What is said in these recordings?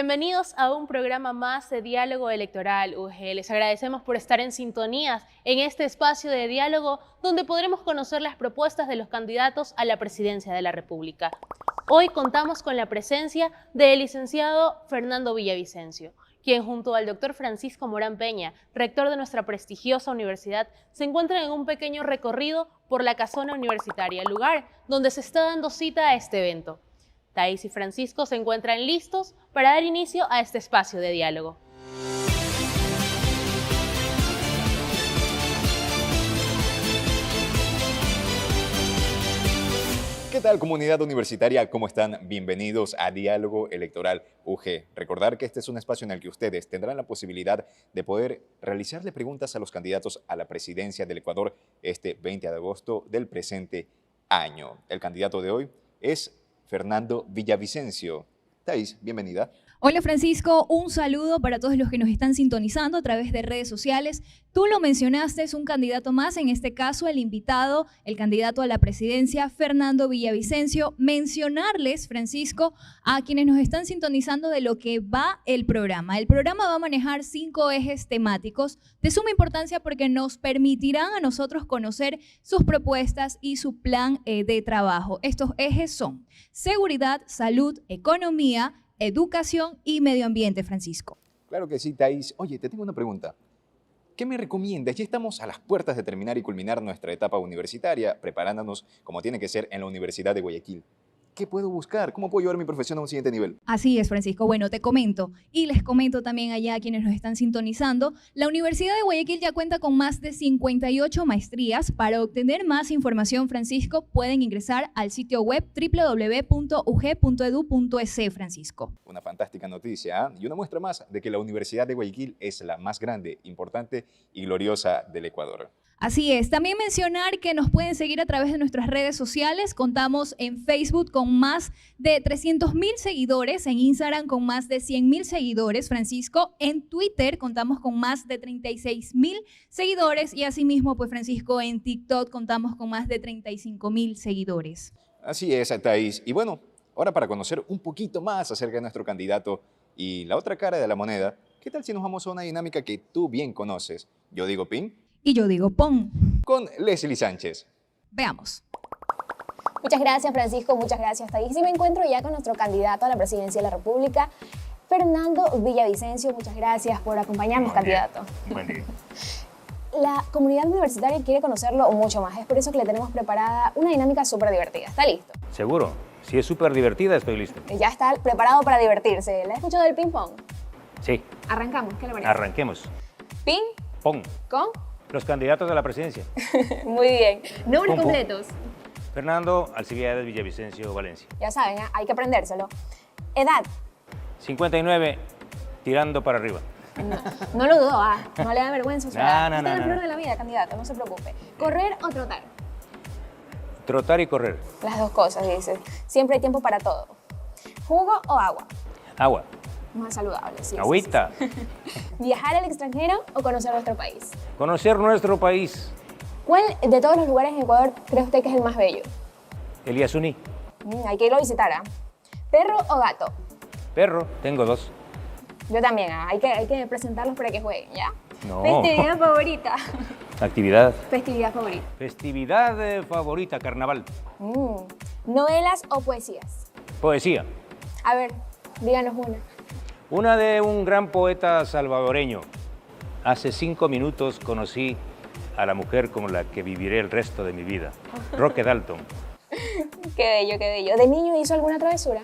Bienvenidos a un programa más de Diálogo Electoral UG. Les agradecemos por estar en sintonía en este espacio de diálogo donde podremos conocer las propuestas de los candidatos a la presidencia de la República. Hoy contamos con la presencia del licenciado Fernando Villavicencio, quien junto al doctor Francisco Morán Peña, rector de nuestra prestigiosa universidad, se encuentran en un pequeño recorrido por la casona universitaria, lugar donde se está dando cita a este evento. Thais y Francisco se encuentran listos para dar inicio a este espacio de diálogo. ¿Qué tal, comunidad universitaria? ¿Cómo están? Bienvenidos a Diálogo Electoral UG. Recordar que este es un espacio en el que ustedes tendrán la posibilidad de poder realizarle preguntas a los candidatos a la presidencia del Ecuador este 20 de agosto del presente año. El candidato de hoy es Fernando Villavicencio. Thais, bienvenida. Hola Francisco, un saludo para todos los que nos están sintonizando a través de redes sociales. Tú lo mencionaste, es un candidato más, en este caso el invitado, el candidato a la presidencia, Fernando Villavicencio. Mencionarles, Francisco, a quienes nos están sintonizando de lo que va el programa. El programa va a manejar 5 ejes temáticos de suma importancia porque nos permitirán a nosotros conocer sus propuestas y su plan de trabajo. Estos ejes son seguridad, salud, economía, educación y medio ambiente, Francisco. Claro que sí, Thais. Oye, te tengo una pregunta. ¿Qué me recomiendas? Ya estamos a las puertas de terminar y culminar nuestra etapa universitaria, preparándonos como tiene que ser en la Universidad de Guayaquil. ¿Qué puedo buscar? ¿Cómo puedo llevar mi profesión a un siguiente nivel? Así es, Francisco. Bueno, te comento y les comento también allá a quienes nos están sintonizando. La Universidad de Guayaquil ya cuenta con más de 58 maestrías. Para obtener más información, Francisco, pueden ingresar al sitio web www.ug.edu.es, Francisco. Una fantástica noticia, ¿eh? Y una muestra más de que la Universidad de Guayaquil es la más grande, importante y gloriosa del Ecuador. Así es. También mencionar que nos pueden seguir a través de nuestras redes sociales. Contamos en Facebook con más de 300.000 seguidores, en Instagram con más de 100.000 seguidores, Francisco. En Twitter contamos con más de 36.000 seguidores y asimismo, pues Francisco, en TikTok contamos con más de 35.000 seguidores. Así es, Thais. Y bueno, ahora para conocer un poquito más acerca de nuestro candidato y la otra cara de la moneda, ¿qué tal si nos vamos a una dinámica que tú bien conoces? Yo digo pin. Y yo digo pon. Con Leslie Sánchez. Veamos. Muchas gracias, Francisco. Muchas gracias, Thais. Y me encuentro ya con nuestro candidato a la presidencia de la República, Fernando Villavicencio. Muchas gracias por acompañarnos, candidato. Buen día. La comunidad universitaria quiere conocerlo mucho más. Es por eso que le tenemos preparada una dinámica súper divertida. ¿Está listo? ¿Seguro? Si es súper divertida, estoy listo. Ya está preparado para divertirse. ¿Le has escuchado del ping-pong? Sí. Arrancamos. ¿Qué le parece? Arranquemos. Ping, Pon. con. Los candidatos a la presidencia. Muy bien. Nombres Pum, pum. completos. Fernando Alcibiades Villavicencio Valencia. Ya saben, ¿eh? Hay que aprendérselo. Edad. 59, tirando para arriba. No lo dudo, no le da vergüenza. O sea, No, está en la flor no. de la vida, candidato, no se preocupe. ¿Correr o trotar? Trotar y correr. Las dos cosas, dice. Siempre hay tiempo para todo. ¿Jugo o agua? Agua. Más saludable, sí. Agüita. Sí. ¿Viajar al extranjero o conocer nuestro país? Conocer nuestro país. ¿Cuál de todos los lugares en Ecuador cree usted que es el más bello? El Yasuní. Hay que irlo a visitar, ¿ah? ¿Perro o gato? Perro. Tengo 2. Yo también, hay que presentarlos para que jueguen, ¿ya? No. Festividad favorita. Actividad. Festividad favorita. Festividad favorita, carnaval. ¿Novelas o poesías? Poesía. A ver, díganos una. Una de un gran poeta salvadoreño. Hace 5 minutos conocí a la mujer con la que viviré el resto de mi vida. Roque Dalton. Qué bello, qué bello. ¿De niño hizo alguna travesura?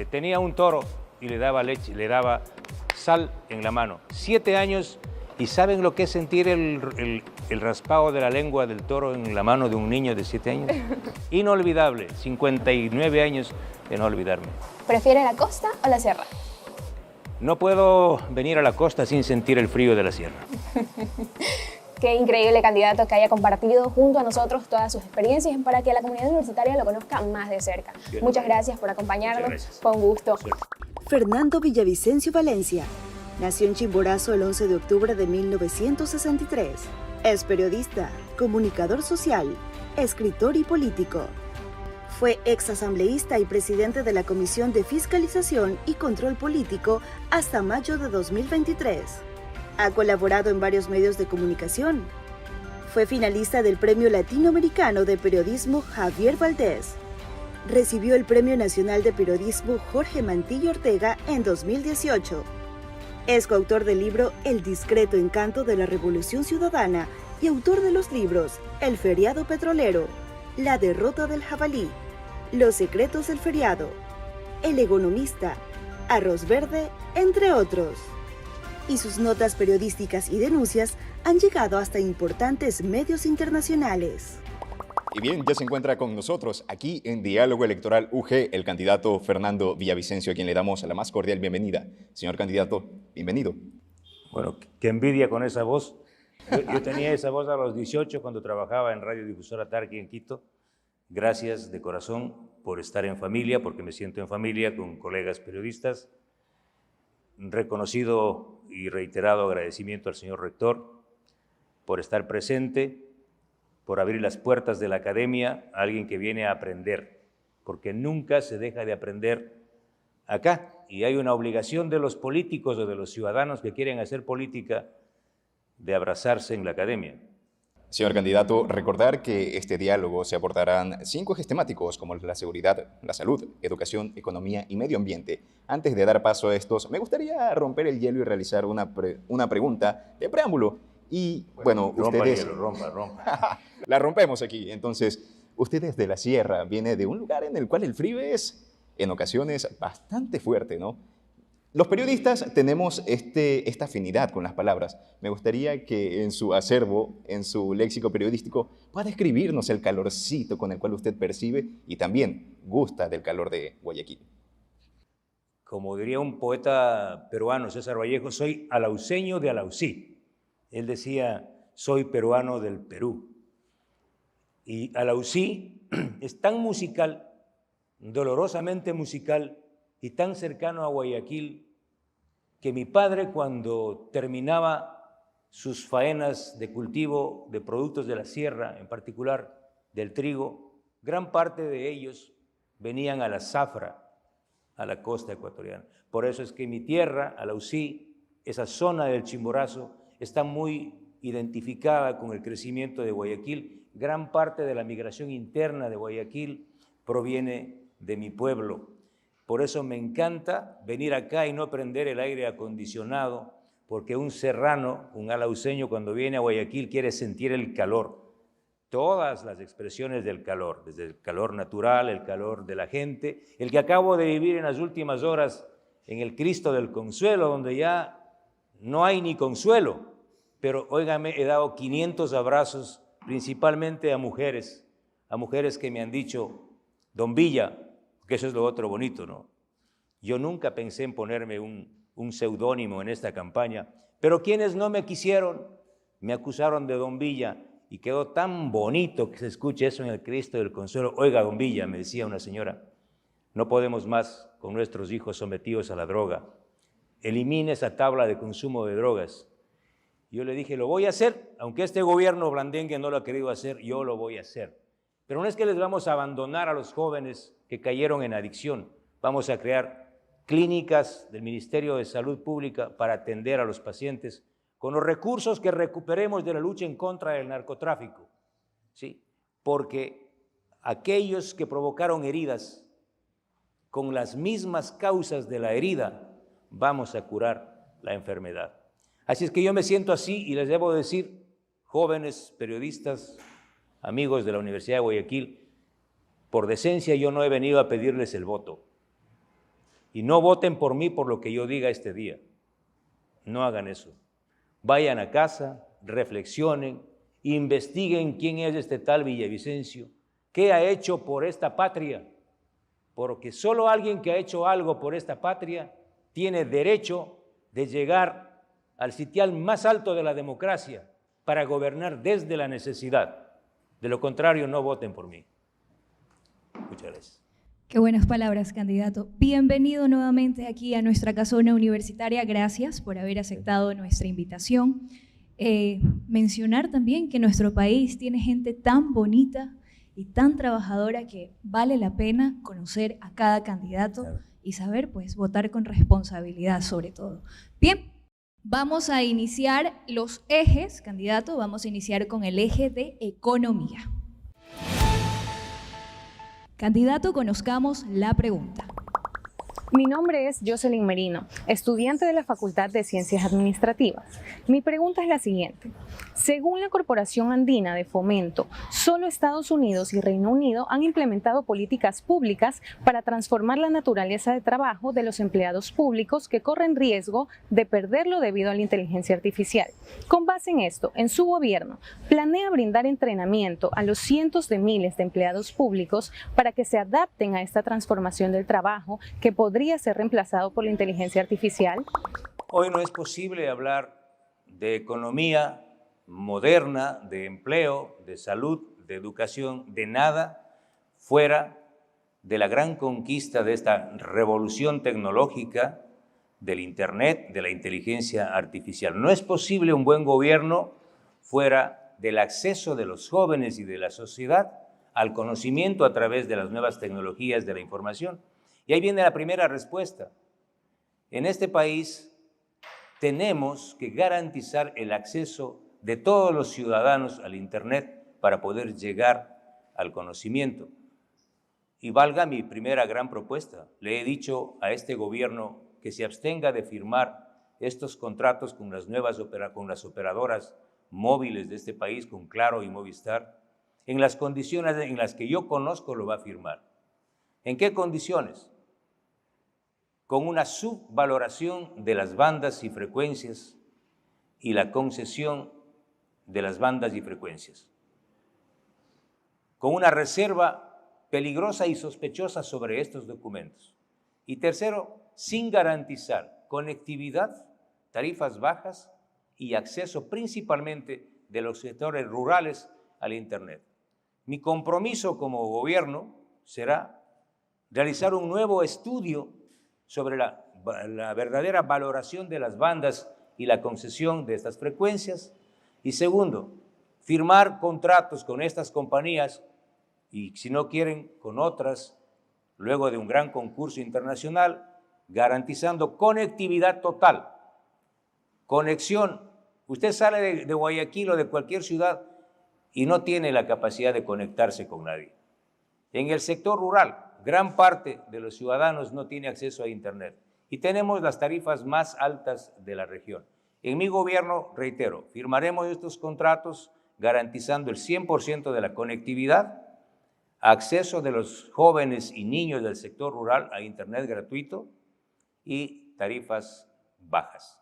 Tenía un toro y le daba leche, le daba sal en la mano. 7 años y ¿saben lo que es sentir el raspado de la lengua del toro en la mano de un niño de 7 años? Inolvidable. 59 años de no olvidarme. ¿Prefiere la costa o la sierra? No puedo venir a la costa sin sentir el frío de la sierra. Qué increíble candidato que haya compartido junto a nosotros todas sus experiencias para que la comunidad universitaria lo conozca más de cerca. Bien, Muchas gracias por acompañarnos. gracias. Con gusto. Fernando Villavicencio Valencia nació en Chimborazo el 11 de octubre de 1963. Es periodista, comunicador social, escritor y político. Fue exasambleísta y presidente de la Comisión de Fiscalización y Control Político hasta mayo de 2023. Ha colaborado en varios medios de comunicación. Fue finalista del Premio Latinoamericano de Periodismo Javier Valdés. Recibió el Premio Nacional de Periodismo Jorge Mantillo Ortega en 2018. Es coautor del libro El discreto encanto de la Revolución Ciudadana y autor de los libros El feriado petrolero, La derrota del jabalí, Los secretos del feriado, El economista, Arroz verde, entre otros. Y sus notas periodísticas y denuncias han llegado hasta importantes medios internacionales. Y bien, ya se encuentra con nosotros aquí en Diálogo Electoral UG el candidato Fernando Villavicencio, a quien le damos la más cordial bienvenida. Señor candidato, bienvenido. Bueno, qué envidia con esa voz. Yo tenía esa voz a los 18 cuando trabajaba en Radio Difusora Tarqui en Quito. Gracias de corazón por estar en familia, porque me siento en familia con colegas periodistas. Reconocido y reiterado agradecimiento al señor rector por estar presente, por abrir las puertas de la academia a alguien que viene a aprender, porque nunca se deja de aprender acá, y hay una obligación de los políticos o de los ciudadanos que quieren hacer política de abrazarse en la academia. Señor candidato, recordar que este diálogo se abordarán 5 ejes temáticos como la seguridad, la salud, educación, economía y medio ambiente. Antes de dar paso a estos, me gustaría romper el hielo y realizar una pregunta de preámbulo. Y bueno, rompa ustedes... el hielo, rompa. La rompemos aquí. Entonces, ustedes de la sierra, viene de un lugar en el cual el frío es en ocasiones bastante fuerte, ¿no? Los periodistas tenemos esta afinidad con las palabras. Me gustaría que en su acervo, en su léxico periodístico, pueda describirnos el calorcito con el cual usted percibe y también gusta del calor de Guayaquil. Como diría un poeta peruano, César Vallejo, soy alauceño de Alausí. Él decía, soy peruano del Perú. Y Alausí es tan musical, dolorosamente musical, y tan cercano a Guayaquil, que mi padre, cuando terminaba sus faenas de cultivo de productos de la sierra, en particular del trigo, gran parte de ellos venían a la zafra, a la costa ecuatoriana. Por eso es que mi tierra, Alausí, esa zona del Chimborazo, está muy identificada con el crecimiento de Guayaquil. Gran parte de la migración interna de Guayaquil proviene de mi pueblo. Por eso me encanta venir acá y no prender el aire acondicionado, porque un serrano, un alauceño, cuando viene a Guayaquil quiere sentir el calor. Todas las expresiones del calor, desde el calor natural, el calor de la gente, el que acabo de vivir en las últimas horas en el Cristo del Consuelo, donde ya no hay ni consuelo, pero óigame, he dado 500 abrazos, principalmente a mujeres que me han dicho, don Villa, que eso es lo otro bonito, ¿no? Yo nunca pensé en ponerme un seudónimo en esta campaña, pero quienes no me quisieron me acusaron de don Villa y quedó tan bonito que se escuche eso en el Cristo del Consuelo. Oiga, don Villa, me decía una señora, no podemos más con nuestros hijos sometidos a la droga. Elimine esa tabla de consumo de drogas. Yo le dije, lo voy a hacer, aunque este gobierno blandengue no lo ha querido hacer, yo lo voy a hacer. Pero no es que les vamos a abandonar a los jóvenes que cayeron en adicción. Vamos a crear clínicas del Ministerio de Salud Pública para atender a los pacientes con los recursos que recuperemos de la lucha en contra del narcotráfico, ¿sí? Porque aquellos que provocaron heridas con las mismas causas de la herida, vamos a curar la enfermedad. Así es que yo me siento así y les debo decir, jóvenes periodistas, amigos de la Universidad de Guayaquil, por decencia yo no he venido a pedirles el voto. Y no voten por mí por lo que yo diga este día. No hagan eso. Vayan a casa, reflexionen, investiguen quién es este tal Villavicencio, qué ha hecho por esta patria, porque solo alguien que ha hecho algo por esta patria tiene derecho de llegar al sitial más alto de la democracia para gobernar desde la necesidad. De lo contrario, no voten por mí. Muchas gracias. Qué buenas palabras, candidato. Bienvenido nuevamente aquí a nuestra casona universitaria. Gracias por haber aceptado nuestra invitación. Mencionar también que nuestro país tiene gente tan bonita y tan trabajadora que vale la pena conocer a cada candidato y saber, pues, votar con responsabilidad sobre todo. Bien, vamos a iniciar los ejes, candidato, vamos a iniciar con el eje de economía. Candidato, conozcamos la pregunta. Mi nombre es Jocelyn Merino, estudiante de la Facultad de Ciencias Administrativas. Mi pregunta es la siguiente. Según la Corporación Andina de Fomento, solo Estados Unidos y Reino Unido han implementado políticas públicas para transformar la naturaleza de trabajo de los empleados públicos que corren riesgo de perderlo debido a la inteligencia artificial. Con base en esto, en su gobierno, ¿planea brindar entrenamiento a los cientos de miles de empleados públicos para que se adapten a esta transformación del trabajo que podría ser reemplazado por la inteligencia artificial? Hoy no es posible hablar de economía moderna, de empleo, de salud, de educación, de nada fuera de la gran conquista de esta revolución tecnológica del Internet, de la inteligencia artificial. No es posible un buen gobierno fuera del acceso de los jóvenes y de la sociedad al conocimiento a través de las nuevas tecnologías de la información. Y ahí viene la primera respuesta. En este país tenemos que garantizar el acceso de todos los ciudadanos al Internet para poder llegar al conocimiento. Y valga mi primera gran propuesta. Le he dicho a este gobierno que se abstenga de firmar estos contratos con las operadoras móviles de este país, con Claro y Movistar, en las condiciones en las que yo conozco lo va a firmar. ¿En qué condiciones? Con una subvaloración de las bandas y frecuencias y la concesión de las bandas y frecuencias. Con una reserva peligrosa y sospechosa sobre estos documentos. Y tercero, sin garantizar conectividad, tarifas bajas y acceso principalmente de los sectores rurales al Internet. Mi compromiso como gobierno será realizar un nuevo estudio sobre la verdadera valoración de las bandas y la concesión de estas frecuencias. Y segundo, firmar contratos con estas compañías y, si no quieren, con otras, luego de un gran concurso internacional, garantizando conectividad total. Conexión. Usted sale de Guayaquil o de cualquier ciudad y no tiene la capacidad de conectarse con nadie. En el sector rural, gran parte de los ciudadanos no tiene acceso a Internet y tenemos las tarifas más altas de la región. En mi gobierno, reitero, firmaremos estos contratos garantizando el 100% de la conectividad, acceso de los jóvenes y niños del sector rural a Internet gratuito y tarifas bajas.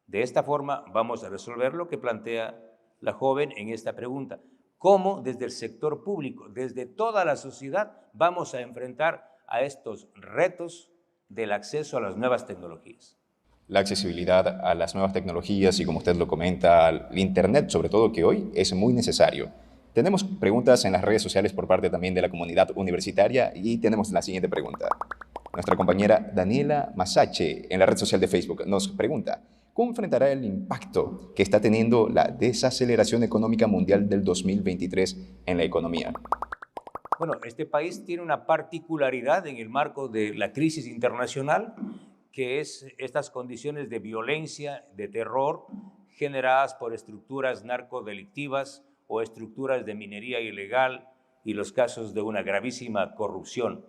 De esta forma vamos a resolver lo que plantea la joven en esta pregunta. ¿Cómo desde el sector público, desde toda la sociedad, vamos a enfrentar a estos retos del acceso a las nuevas tecnologías? La accesibilidad a las nuevas tecnologías y, como usted lo comenta, al Internet, sobre todo, que hoy es muy necesario. Tenemos preguntas en las redes sociales por parte también de la comunidad universitaria y tenemos la siguiente pregunta. Nuestra compañera Daniela Masache en la red social de Facebook nos pregunta: ¿cómo enfrentará el impacto que está teniendo la desaceleración económica mundial del 2023 en la economía? Bueno, este país tiene una particularidad en el marco de la crisis internacional, que es estas condiciones de violencia, de terror, generadas por estructuras narcodelictivas o estructuras de minería ilegal y los casos de una gravísima corrupción.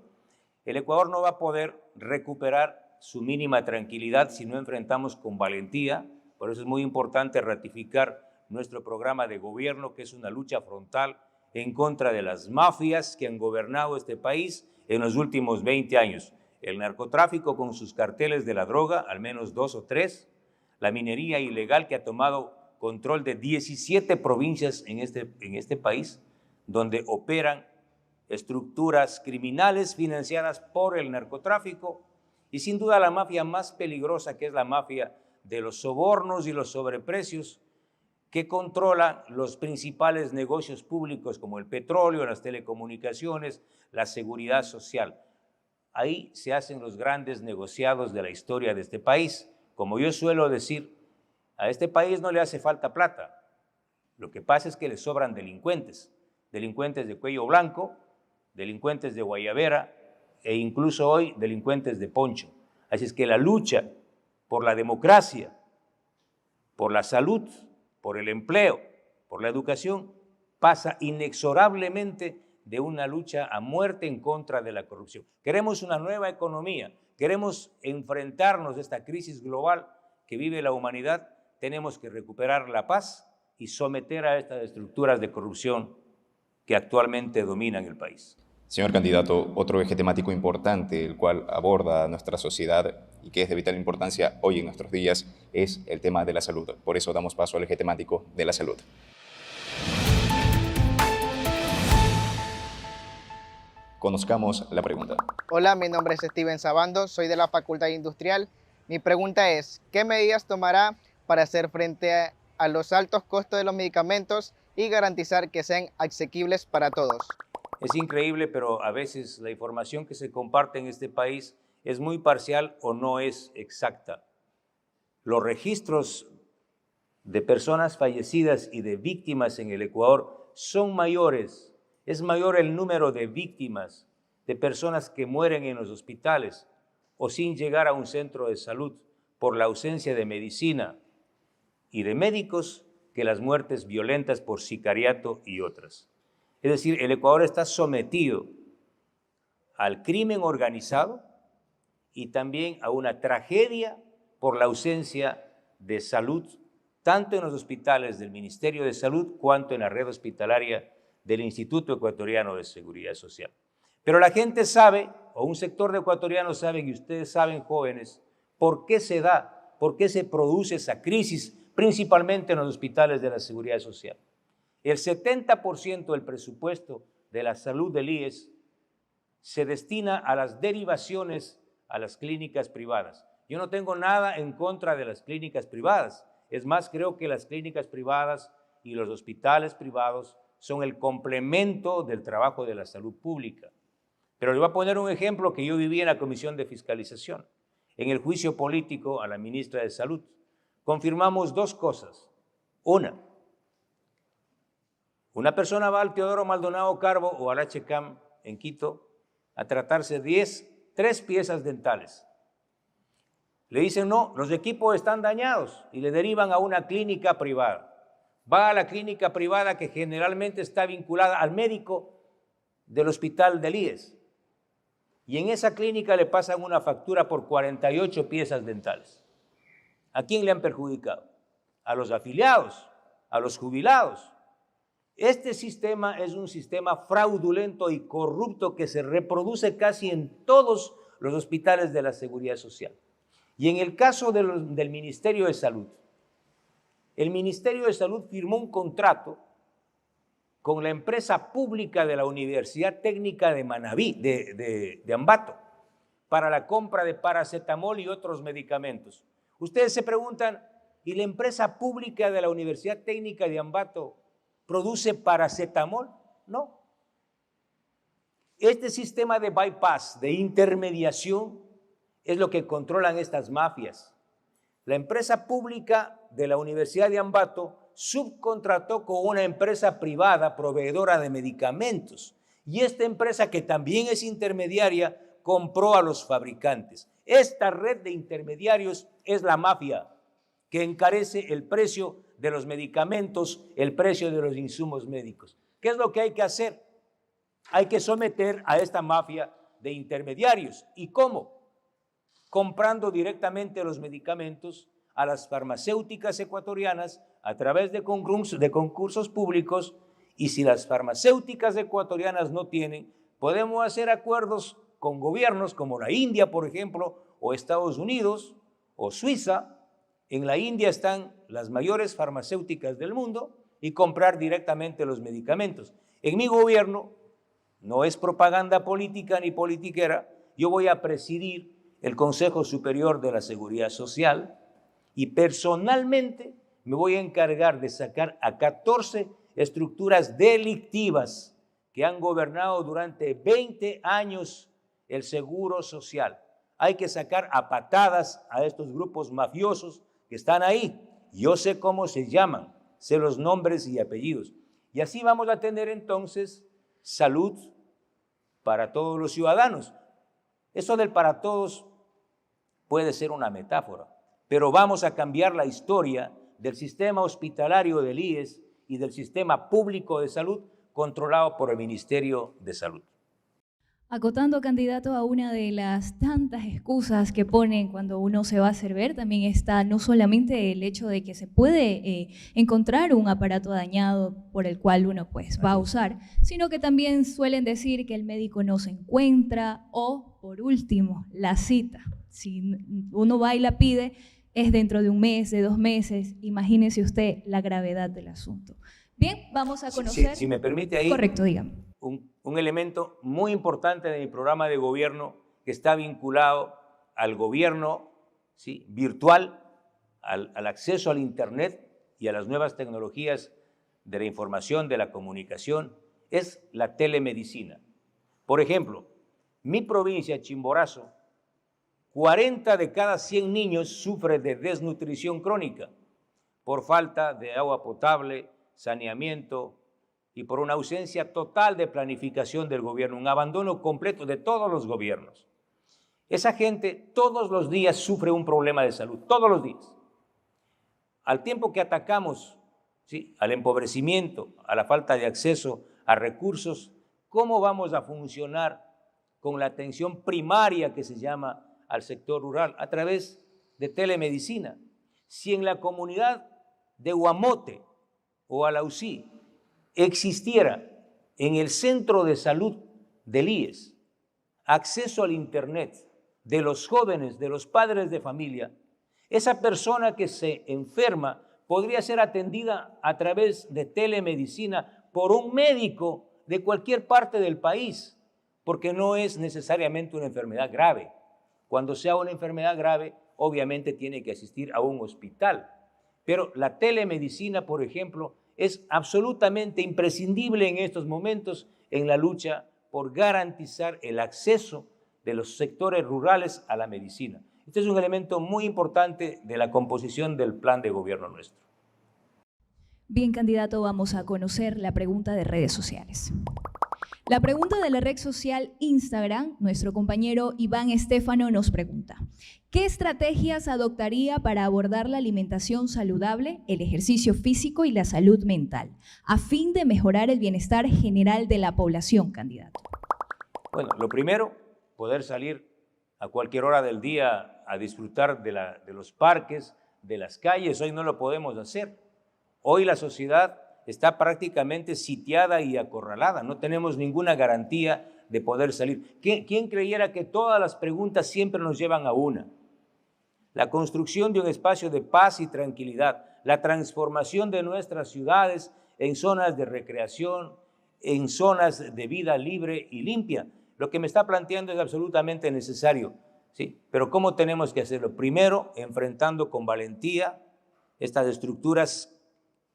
El Ecuador no va a poder recuperar su mínima tranquilidad si no enfrentamos con valentía. Por eso es muy importante ratificar nuestro programa de gobierno, que es una lucha frontal en contra de las mafias que han gobernado este país en los últimos 20 años. El narcotráfico con sus carteles de la droga, al menos 2 o 3, la minería ilegal que ha tomado control de 17 provincias en este país, donde operan estructuras criminales financiadas por el narcotráfico, y sin duda la mafia más peligrosa, que es la mafia de los sobornos y los sobreprecios, que controla los principales negocios públicos como el petróleo, las telecomunicaciones, la seguridad social. Ahí se hacen los grandes negociados de la historia de este país. Como yo suelo decir, a este país no le hace falta plata. Lo que pasa es que le sobran delincuentes. delincuentes de cuello blanco, delincuentes de guayabera e incluso hoy delincuentes de poncho. Así es que la lucha por la democracia, por la salud, por el empleo, por la educación, pasa inexorablemente de una lucha a muerte en contra de la corrupción. Queremos una nueva economía, queremos enfrentarnos a esta crisis global que vive la humanidad, tenemos que recuperar la paz y someter a estas estructuras de corrupción que actualmente dominan el país. Señor candidato, otro eje temático importante, el cual aborda nuestra sociedad y que es de vital importancia hoy en nuestros días, es el tema de la salud. Por eso damos paso al eje temático de la salud. Conozcamos la pregunta. Hola, mi nombre es Steven Sabando, soy de la Facultad Industrial. Mi pregunta es, ¿qué medidas tomará para hacer frente a los altos costos de los medicamentos y garantizar que sean asequibles para todos? Es increíble, pero a veces la información que se comparte en este país es muy parcial o no es exacta. Los registros de personas fallecidas y de víctimas en el Ecuador son mayores. Es mayor el número de víctimas, de personas que mueren en los hospitales o sin llegar a un centro de salud por la ausencia de medicina y de médicos que las muertes violentas por sicariato y otras. Es decir, el Ecuador está sometido al crimen organizado y también a una tragedia por la ausencia de salud, tanto en los hospitales del Ministerio de Salud cuanto en la red hospitalaria del Instituto Ecuatoriano de Seguridad Social. Pero la gente sabe, o un sector de ecuatorianos saben, y ustedes saben, jóvenes, por qué se da, por qué se produce esa crisis, principalmente en los hospitales de la Seguridad Social. El 70% del presupuesto de la salud del IES se destina a las derivaciones a las clínicas privadas. Yo no tengo nada en contra de las clínicas privadas. Es más, creo que las clínicas privadas y los hospitales privados son el complemento del trabajo de la salud pública. Pero le voy a poner un ejemplo que yo viví en la Comisión de Fiscalización. En el juicio político a la ministra de Salud, confirmamos dos cosas. Una persona va al Teodoro Maldonado Carbo o al HCAM en Quito a tratarse 3 piezas dentales. Le dicen, no, los equipos están dañados y le derivan a una clínica privada. Va a la clínica privada que generalmente está vinculada al médico del hospital del IES. Y en esa clínica le pasan una factura por 48 piezas dentales. ¿A quién le han perjudicado? A los afiliados, a los jubilados. Este sistema es un sistema fraudulento y corrupto que se reproduce casi en todos los hospitales de la Seguridad Social. Y en el caso del Ministerio de Salud, el Ministerio de Salud firmó un contrato con la empresa pública de la Universidad Técnica de Manabí, de Ambato, para la compra de paracetamol y otros medicamentos. Ustedes se preguntan, ¿y la empresa pública de la Universidad Técnica de Ambato produce paracetamol? No. Este sistema de bypass, de intermediación, es lo que controlan estas mafias. La empresa pública de la Universidad de Ambato subcontrató con una empresa privada proveedora de medicamentos y esta empresa, que también es intermediaria, compró a los fabricantes. Esta red de intermediarios es la mafia que encarece el precio de los medicamentos, el precio de los insumos médicos. ¿Qué es lo que hay que hacer? Hay que someter a esta mafia de intermediarios. ¿Y cómo? Comprando directamente los medicamentos a las farmacéuticas ecuatorianas a través de concursos públicos, y si las farmacéuticas ecuatorianas no tienen, podemos hacer acuerdos con gobiernos como la India, por ejemplo, o Estados Unidos o Suiza. En la India están las mayores farmacéuticas del mundo y comprar directamente los medicamentos. En mi gobierno, no es propaganda política ni politiquera, yo voy a presidir el Consejo Superior de la Seguridad Social y personalmente me voy a encargar de sacar a 14 estructuras delictivas que han gobernado durante 20 años el Seguro Social. Hay que sacar a patadas a estos grupos mafiosos que están ahí. Yo sé cómo se llaman, sé los nombres y apellidos. Y así vamos a tener entonces salud para todos los ciudadanos. Eso del para todos puede ser una metáfora, pero vamos a cambiar la historia del sistema hospitalario del IES y del sistema público de salud controlado por el Ministerio de Salud. Acotando, candidato, a una de las tantas excusas que ponen cuando uno se va a hacer ver, también está no solamente el hecho de que se puede encontrar un aparato dañado por el cual uno pues va a usar, sino que también suelen decir que el médico no se encuentra o, por último, la cita. Si uno va y la pide, es dentro de un mes, de 2 meses. Imagínese usted la gravedad del asunto. Bien, vamos a conocer… Si me permite ahí… Correcto, dígame. Un elemento muy importante de mi programa de gobierno que está vinculado al gobierno, ¿sí?, virtual, al acceso al Internet y a las nuevas tecnologías de la información, de la comunicación, es la telemedicina. Por ejemplo, mi provincia, Chimborazo, 40 de cada 100 niños sufren de desnutrición crónica por falta de agua potable, saneamiento, y por una ausencia total de planificación del gobierno, un abandono completo de todos los gobiernos. Esa gente todos los días sufre un problema de salud, todos los días. Al tiempo que atacamos, ¿sí?, al empobrecimiento, a la falta de acceso a recursos, ¿cómo vamos a funcionar con la atención primaria que se llama al sector rural? A través de telemedicina. Si en la comunidad de Huamote o Alausí existiera en el centro de salud del IES acceso al Internet de los jóvenes, de los padres de familia, esa persona que se enferma podría ser atendida a través de telemedicina por un médico de cualquier parte del país, porque no es necesariamente una enfermedad grave. Cuando sea una enfermedad grave, obviamente tiene que asistir a un hospital. Pero la telemedicina, por ejemplo, es absolutamente imprescindible en estos momentos en la lucha por garantizar el acceso de los sectores rurales a la medicina. Este es un elemento muy importante de la composición del plan de gobierno nuestro. Bien, candidato, vamos a conocer la pregunta de redes sociales. La pregunta de la red social Instagram, nuestro compañero Iván Estefano nos pregunta: ¿qué estrategias adoptaría para abordar la alimentación saludable, el ejercicio físico y la salud mental, a fin de mejorar el bienestar general de la población, candidato? Bueno, lo primero, poder salir a cualquier hora del día a disfrutar de los parques, de las calles. Hoy no lo podemos hacer. Hoy la sociedad está prácticamente sitiada y acorralada. No tenemos ninguna garantía de poder salir. ¿Quién creyera que todas las preguntas siempre nos llevan a una? La construcción de un espacio de paz y tranquilidad, la transformación de nuestras ciudades en zonas de recreación, en zonas de vida libre y limpia. Lo que me está planteando es absolutamente necesario, ¿sí? Pero ¿cómo tenemos que hacerlo? Primero, enfrentando con valentía estas estructuras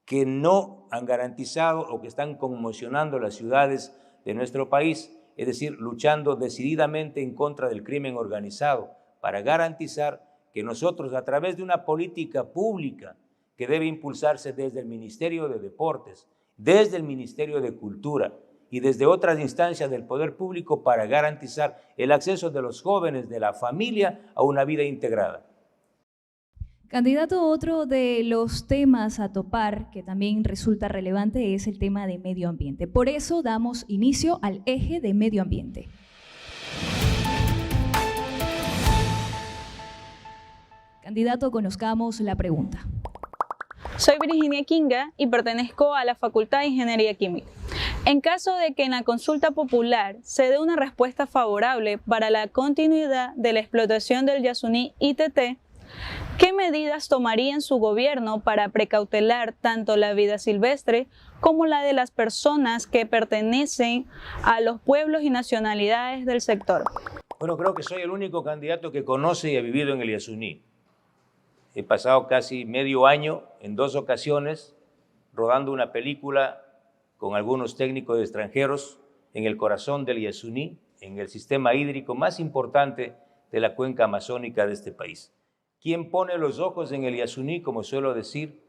que no han garantizado o que están conmocionando las ciudades de nuestro país, es decir, luchando decididamente en contra del crimen organizado para garantizar que nosotros, a través de una política pública que debe impulsarse desde el Ministerio de Deportes, desde el Ministerio de Cultura y desde otras instancias del poder público para garantizar el acceso de los jóvenes, de la familia, a una vida integrada. Candidato, otro de los temas a topar que también resulta relevante es el tema de medio ambiente. Por eso damos inicio al eje de medio ambiente. Candidato, conozcamos la pregunta. Soy Virginia Kinga y pertenezco a la Facultad de Ingeniería Química. En caso de que en la consulta popular se dé una respuesta favorable para la continuidad de la explotación del Yasuní ITT, ¿qué medidas tomaría en su gobierno para precautelar tanto la vida silvestre como la de las personas que pertenecen a los pueblos y nacionalidades del sector? Bueno, creo que soy el único candidato que conoce y ha vivido en el Yasuní. He pasado casi medio año en 2 ocasiones rodando una película con algunos técnicos extranjeros en el corazón del Yasuní, en el sistema hídrico más importante de la cuenca amazónica de este país. Quien pone los ojos en el Yasuní, como suelo decir,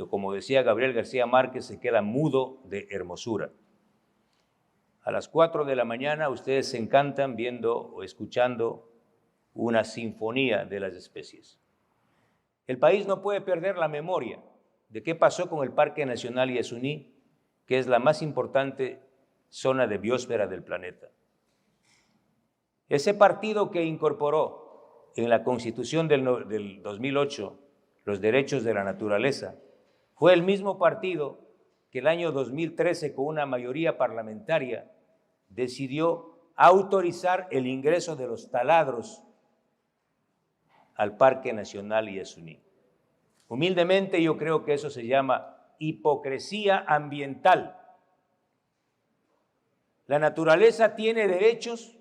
como decía Gabriel García Márquez, se queda mudo de hermosura. A las 4 de la mañana ustedes se encantan viendo o escuchando una sinfonía de las especies. El país no puede perder la memoria de qué pasó con el Parque Nacional Yasuní, que es la más importante zona de biosfera del planeta. Ese partido que incorporó en la Constitución del 2008 los derechos de la naturaleza fue el mismo partido que el año 2013, con una mayoría parlamentaria, decidió autorizar el ingreso de los taladros al Parque Nacional Yasuní. Humildemente yo creo que eso se llama hipocresía ambiental. La naturaleza tiene derechos,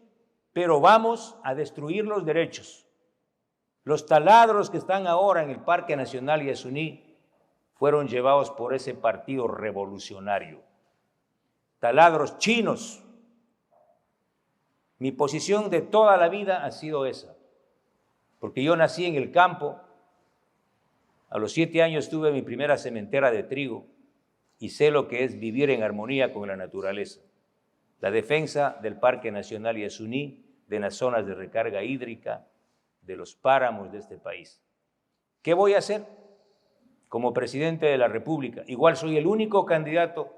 pero vamos a destruir los derechos. Los taladros que están ahora en el Parque Nacional Yasuní fueron llevados por ese partido revolucionario. Taladros chinos. Mi posición de toda la vida ha sido esa, porque yo nací en el campo. A los 7 años tuve mi primera sementera de trigo y sé lo que es vivir en armonía con la naturaleza. La defensa del Parque Nacional Yasuní, de las zonas de recarga hídrica, de los páramos de este país. ¿Qué voy a hacer? Como presidente de la República, igual soy el único candidato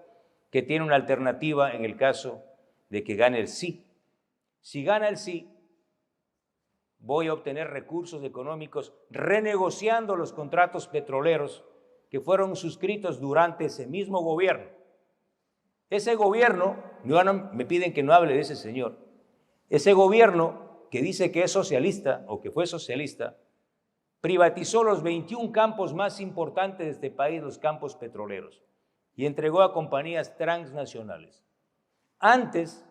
que tiene una alternativa en el caso de que gane el sí. Si gana el sí, voy a obtener recursos económicos renegociando los contratos petroleros que fueron suscritos durante ese mismo gobierno. Ese gobierno, me piden que no hable de ese señor, ese gobierno que dice que es socialista o que fue socialista, privatizó los 21 campos más importantes de este país, los campos petroleros, y entregó a compañías transnacionales. Antes,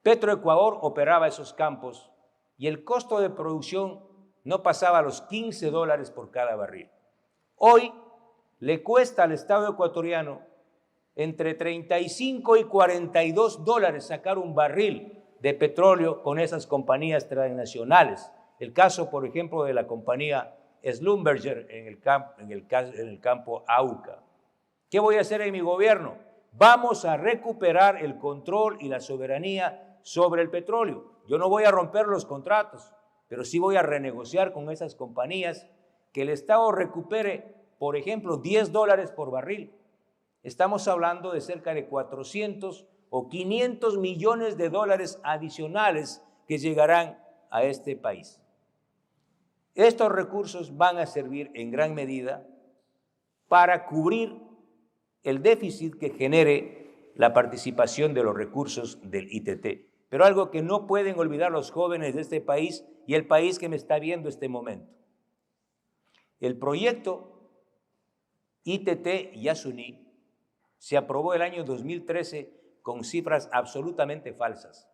Petroecuador operaba esos campos y el costo de producción no pasaba a los $15 por cada barril. Hoy le cuesta al Estado ecuatoriano entre 35 y $42 sacar un barril de petróleo con esas compañías transnacionales. El caso, por ejemplo, de la compañía Schlumberger en el campo Auca. ¿Qué voy a hacer en mi gobierno? Vamos a recuperar el control y la soberanía sobre el petróleo. Yo no voy a romper los contratos, pero sí voy a renegociar con esas compañías que el Estado recupere, por ejemplo, $10 por barril. Estamos hablando de cerca de 400 o 500 millones de dólares adicionales que llegarán a este país. Estos recursos van a servir en gran medida para cubrir el déficit que genere la participación de los recursos del ITT. Pero algo que no pueden olvidar los jóvenes de este país y el país que me está viendo este momento. El proyecto ITT Yasuní se aprobó el año 2013 con cifras absolutamente falsas.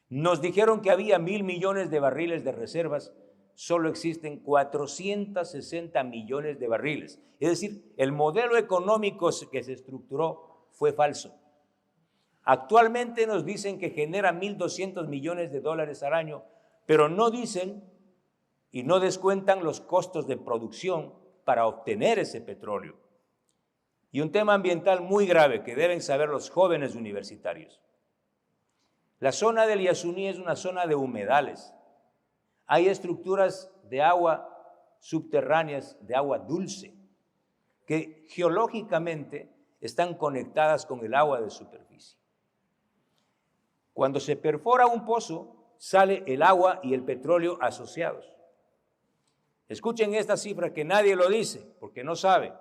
Nos dijeron que había 1.000 millones de barriles de reservas, solo existen 460 millones de barriles. Es decir, el modelo económico que se estructuró fue falso. Actualmente nos dicen que genera 1.200 millones de dólares al año, pero no dicen y no descuentan los costos de producción para obtener ese petróleo. Y un tema ambiental muy grave que deben saber los jóvenes universitarios. La zona del Yasuní es una zona de humedales. Hay estructuras de agua subterráneas, de agua dulce, que geológicamente están conectadas con el agua de superficie. Cuando se perfora un pozo, sale el agua y el petróleo asociados. Escuchen esta cifra que nadie lo dice porque no sabe.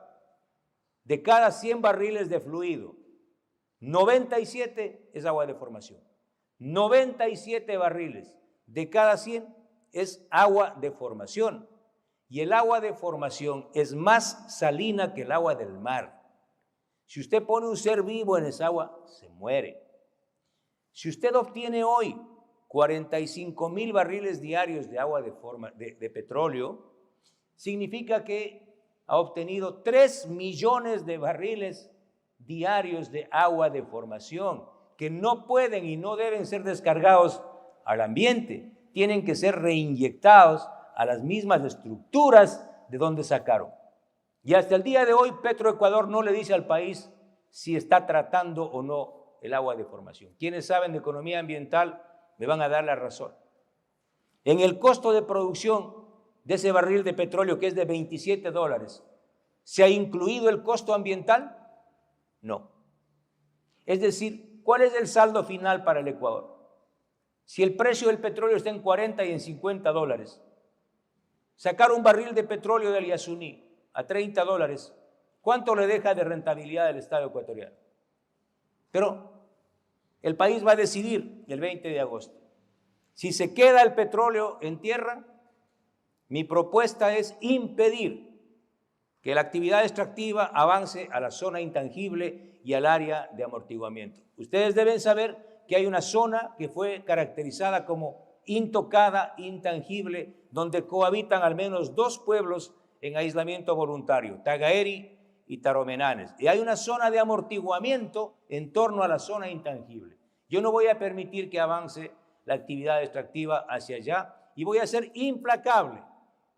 De cada 100 barriles de fluido, 97 es agua de formación. 97 barriles de cada 100 es agua de formación. Y el agua de formación es más salina que el agua del mar. Si usted pone un ser vivo en esa agua, se muere. Si usted obtiene hoy 45,000 barriles diarios de agua de petróleo, significa que ha obtenido 3 millones de barriles diarios de agua de formación que no pueden y no deben ser descargados al ambiente, tienen que ser reinyectados a las mismas estructuras de donde sacaron. Y hasta el día de hoy, Petroecuador no le dice al país si está tratando o no el agua de formación. Quienes saben de economía ambiental me van a dar la razón. En el costo de producción de ese barril de petróleo, que es de $27, ¿se ha incluido el costo ambiental? No. Es decir, ¿cuál es el saldo final para el Ecuador? Si el precio del petróleo está en 40 y en $50, sacar un barril de petróleo del Yasuní a $30, ¿cuánto le deja de rentabilidad al Estado ecuatoriano? Pero el país va a decidir el 20 de agosto. Si se queda el petróleo en tierra, mi propuesta es impedir que la actividad extractiva avance a la zona intangible y al área de amortiguamiento. Ustedes deben saber que hay una zona que fue caracterizada como intocada, intangible, donde cohabitan al menos 2 pueblos en aislamiento voluntario, Tagaeri y Taromenanes. Y hay una zona de amortiguamiento en torno a la zona intangible. Yo no voy a permitir que avance la actividad extractiva hacia allá y voy a ser implacable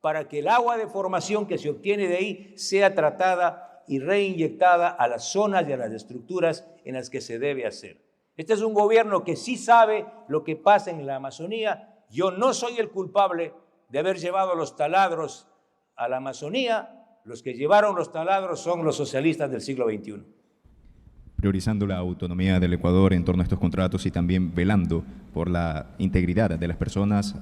para que el agua de formación que se obtiene de ahí sea tratada y reinyectada a las zonas y a las estructuras en las que se debe hacer. Este es un gobierno que sí sabe lo que pasa en la Amazonía. Yo no soy el culpable de haber llevado los taladros a la Amazonía. Los que llevaron los taladros son los socialistas del siglo XXI. Priorizando la autonomía del Ecuador en torno a estos contratos y también velando por la integridad de las personas,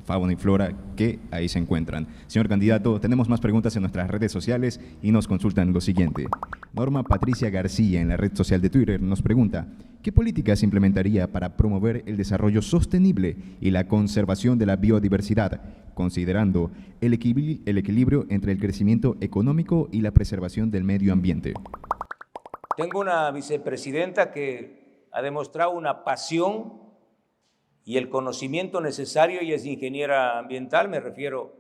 fauna y flora que ahí se encuentran. Señor candidato, tenemos más preguntas en nuestras redes sociales y nos consultan lo siguiente. Norma Patricia García en la red social de Twitter nos pregunta: ¿qué políticas implementaría para promover el desarrollo sostenible y la conservación de la biodiversidad, considerando el equilibrio entre el crecimiento económico y la preservación del medio ambiente? Tengo una vicepresidenta que ha demostrado una pasión y el conocimiento necesario. Ella es ingeniera ambiental, me refiero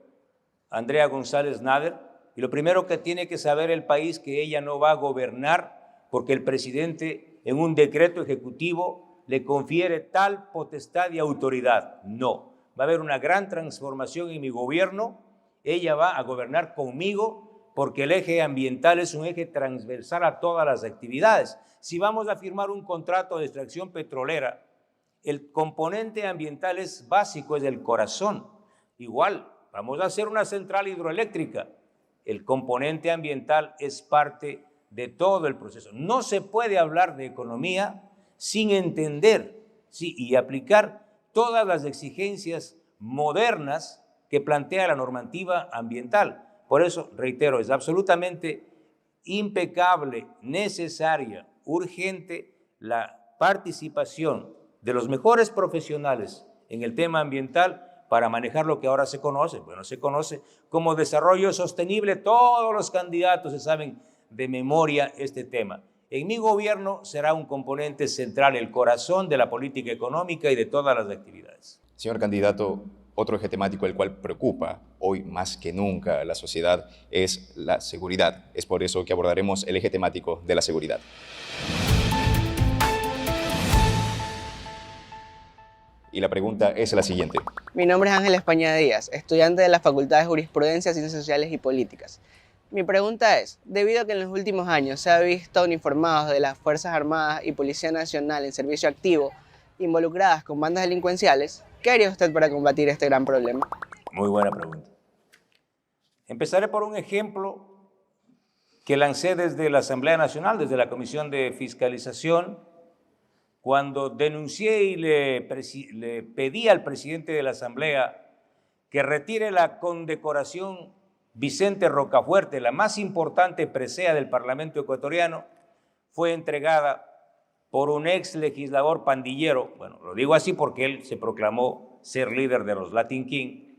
a Andrea González Nader, y lo primero que tiene que saber el país que ella no va a gobernar porque el presidente en un decreto ejecutivo le confiere tal potestad y autoridad. No, va a haber una gran transformación en mi gobierno. Ella va a gobernar conmigo porque el eje ambiental es un eje transversal a todas las actividades. Si vamos a firmar un contrato de extracción petrolera, el componente ambiental es básico, es el corazón. Igual, vamos a hacer una central hidroeléctrica. El componente ambiental es parte de todo el proceso. No se puede hablar de economía sin entender y aplicar todas las exigencias modernas que plantea la normativa ambiental. Por eso, reitero, es absolutamente impecable, necesaria, urgente la participación de los mejores profesionales en el tema ambiental para manejar lo que ahora se conoce. Bueno, se conoce como desarrollo sostenible. Todos los candidatos se saben de memoria este tema. En mi gobierno será un componente central, el corazón de la política económica y de todas las actividades. Señor candidato, otro eje temático el cual preocupa hoy más que nunca a la sociedad es la seguridad. Es por eso que abordaremos el eje temático de la seguridad. Y la pregunta es la siguiente. Mi nombre es Ángel España Díaz, estudiante de la Facultad de Jurisprudencia, Ciencias Sociales y Políticas. Mi pregunta es, debido a que en los últimos años se ha visto uniformados de las Fuerzas Armadas y Policía Nacional en servicio activo involucradas con bandas delincuenciales, ¿qué haría usted para combatir este gran problema? Muy buena pregunta. Empezaré por un ejemplo que lancé desde la Asamblea Nacional, desde la Comisión de Fiscalización, cuando denuncié y le pedí al presidente de la Asamblea que retire la condecoración Vicente Rocafuerte, la más importante presea del Parlamento ecuatoriano. Fue entregada por un ex legislador pandillero. Bueno, lo digo así porque él se proclamó ser líder de los Latin King.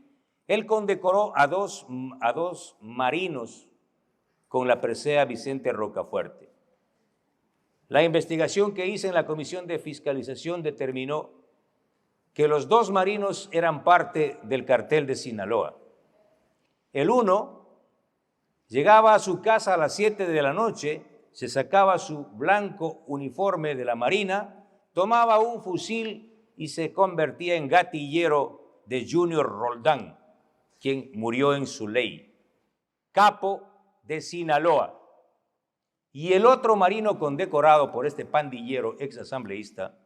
Él condecoró a dos marinos con la presea Vicente Rocafuerte. La investigación que hice en la Comisión de Fiscalización determinó que los 2 marinos eran parte del cartel de Sinaloa. El uno llegaba a su casa a las 7 de la noche, se sacaba su blanco uniforme de la Marina, tomaba un fusil y se convertía en gatillero de Junior Roldán, quien murió en su ley. Capo de Sinaloa. Y el otro marino condecorado por este pandillero exasambleísta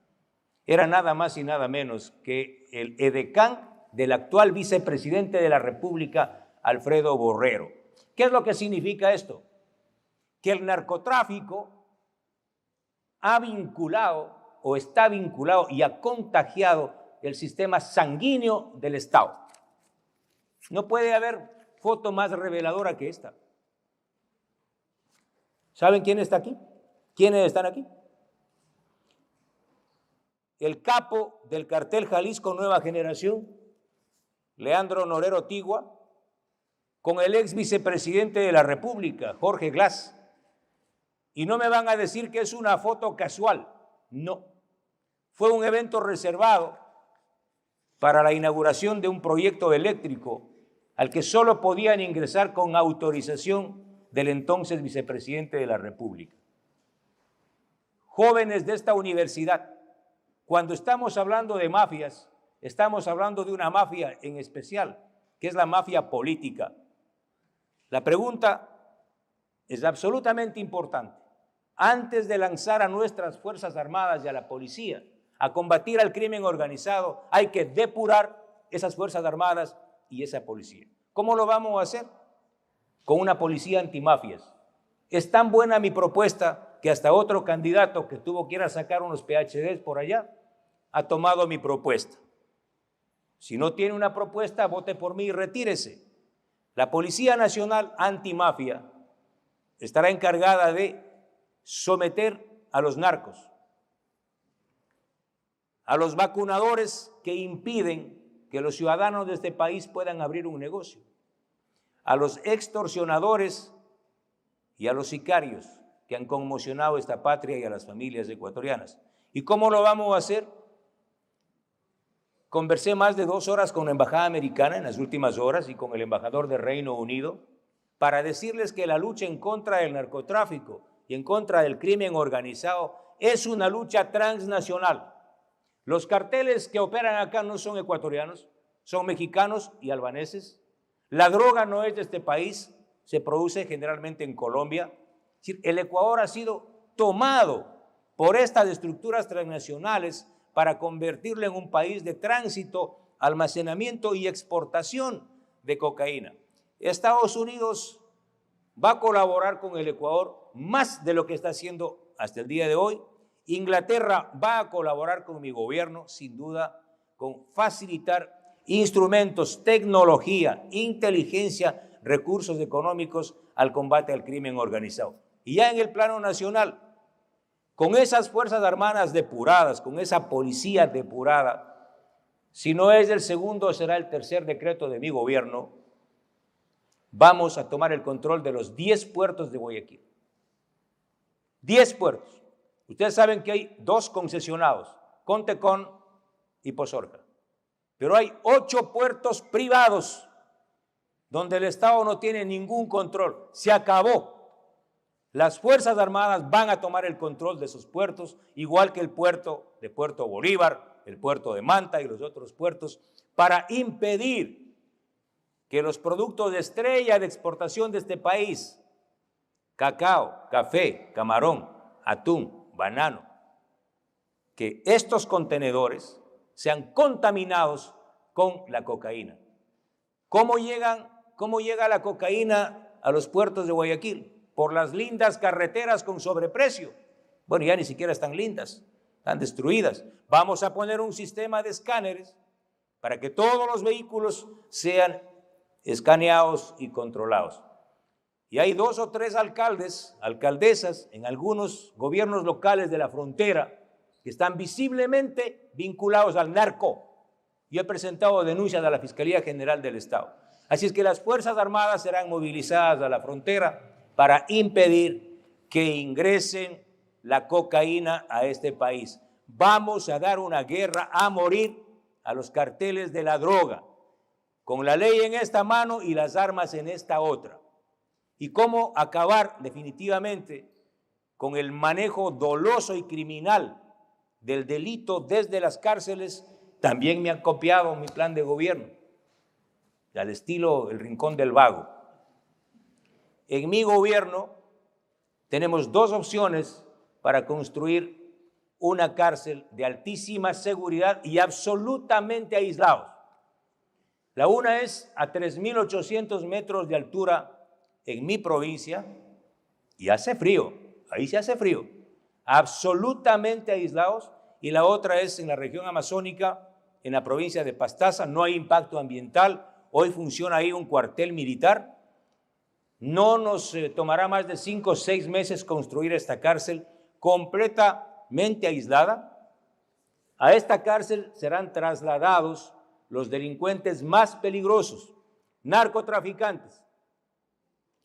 era nada más y nada menos que el edecán del actual vicepresidente de la República, Alfredo Borrero. ¿Qué es lo que significa esto? Que el narcotráfico ha vinculado o está vinculado y ha contagiado el sistema sanguíneo del Estado. No puede haber foto más reveladora que esta. ¿Saben quién está aquí? ¿Quiénes están aquí? El capo del cartel Jalisco Nueva Generación, Leandro Norero Tigua, con el ex vicepresidente de la República, Jorge Glass. Y no me van a decir que es una foto casual. No. Fue un evento reservado para la inauguración de un proyecto eléctrico al que solo podían ingresar con autorización del entonces vicepresidente de la República. Jóvenes de esta universidad, cuando estamos hablando de mafias, estamos hablando de una mafia en especial, que es la mafia política. La pregunta es absolutamente importante. Antes de lanzar a nuestras Fuerzas Armadas y a la policía a combatir al crimen organizado, hay que depurar esas Fuerzas Armadas y esa policía. ¿Cómo lo vamos a hacer? Con una policía antimafias. Es tan buena mi propuesta que hasta otro candidato que tuvo que ir a sacar unos PhDs por allá ha tomado mi propuesta. Si no tiene una propuesta, vote por mí y retírese. La Policía Nacional Antimafia estará encargada de someter a los narcos, a los vacunadores que impiden que los ciudadanos de este país puedan abrir un negocio, a los extorsionadores y a los sicarios que han conmocionado esta patria y a las familias ecuatorianas. ¿Y cómo lo vamos a hacer? Conversé más de 2 horas con la Embajada Americana en las últimas horas y con el embajador de Reino Unido para decirles que la lucha en contra del narcotráfico y en contra del crimen organizado es una lucha transnacional. Los carteles que operan acá no son ecuatorianos, son mexicanos y albaneses. La droga no es de este país, se produce generalmente en Colombia. Es decir, el Ecuador ha sido tomado por estas estructuras transnacionales para convertirlo en un país de tránsito, almacenamiento y exportación de cocaína. Estados Unidos va a colaborar con el Ecuador más de lo que está haciendo hasta el día de hoy. Inglaterra va a colaborar con mi gobierno, sin duda, con facilitar instrumentos, tecnología, inteligencia, recursos económicos al combate al crimen organizado. Y ya en el plano nacional, con esas Fuerzas Armadas depuradas, con esa policía depurada, si no es el segundo, será el tercer decreto de mi gobierno, vamos a tomar el control de los 10 puertos de Guayaquil. 10 puertos. Ustedes saben que hay 2 concesionados, Contecón y Pozorca. Pero hay 8 puertos privados donde el Estado no tiene ningún control. Se acabó. Las Fuerzas Armadas van a tomar el control de esos puertos, igual que el puerto de Puerto Bolívar, el puerto de Manta y los otros puertos, para impedir que los productos de estrella de exportación de este país, cacao, café, camarón, atún, banano, que estos contenedores sean contaminados con la cocaína. ¿Cómo llega la cocaína a los puertos de Guayaquil? Por las lindas carreteras con sobreprecio. Bueno, ya ni siquiera están lindas, están destruidas. Vamos a poner un sistema de escáneres para que todos los vehículos sean escaneados y controlados. Y hay 2 o 3 alcaldes, alcaldesas en algunos gobiernos locales de la frontera que están visiblemente vinculados al narco. Yo he presentado denuncias a la Fiscalía General del Estado. Así es que las Fuerzas Armadas serán movilizadas a la frontera para impedir que ingresen la cocaína a este país. Vamos a dar una guerra a morir a los carteles de la droga, con la ley en esta mano y las armas en esta otra. Y cómo acabar definitivamente con el manejo doloso y criminal del delito desde las cárceles. También me han copiado mi plan de gobierno, al estilo El Rincón del Vago. En mi gobierno tenemos dos opciones para construir una cárcel de altísima seguridad y absolutamente aislados. La una es a 3.800 metros de altura en mi provincia y hace frío, ahí se hace frío, absolutamente aislados, y la otra es en la región amazónica, en la provincia de Pastaza, no hay impacto ambiental, hoy funciona ahí un cuartel militar, no nos tomará más de 5 o 6 meses construir esta cárcel completamente aislada. A esta cárcel serán trasladados los delincuentes más peligrosos, narcotraficantes,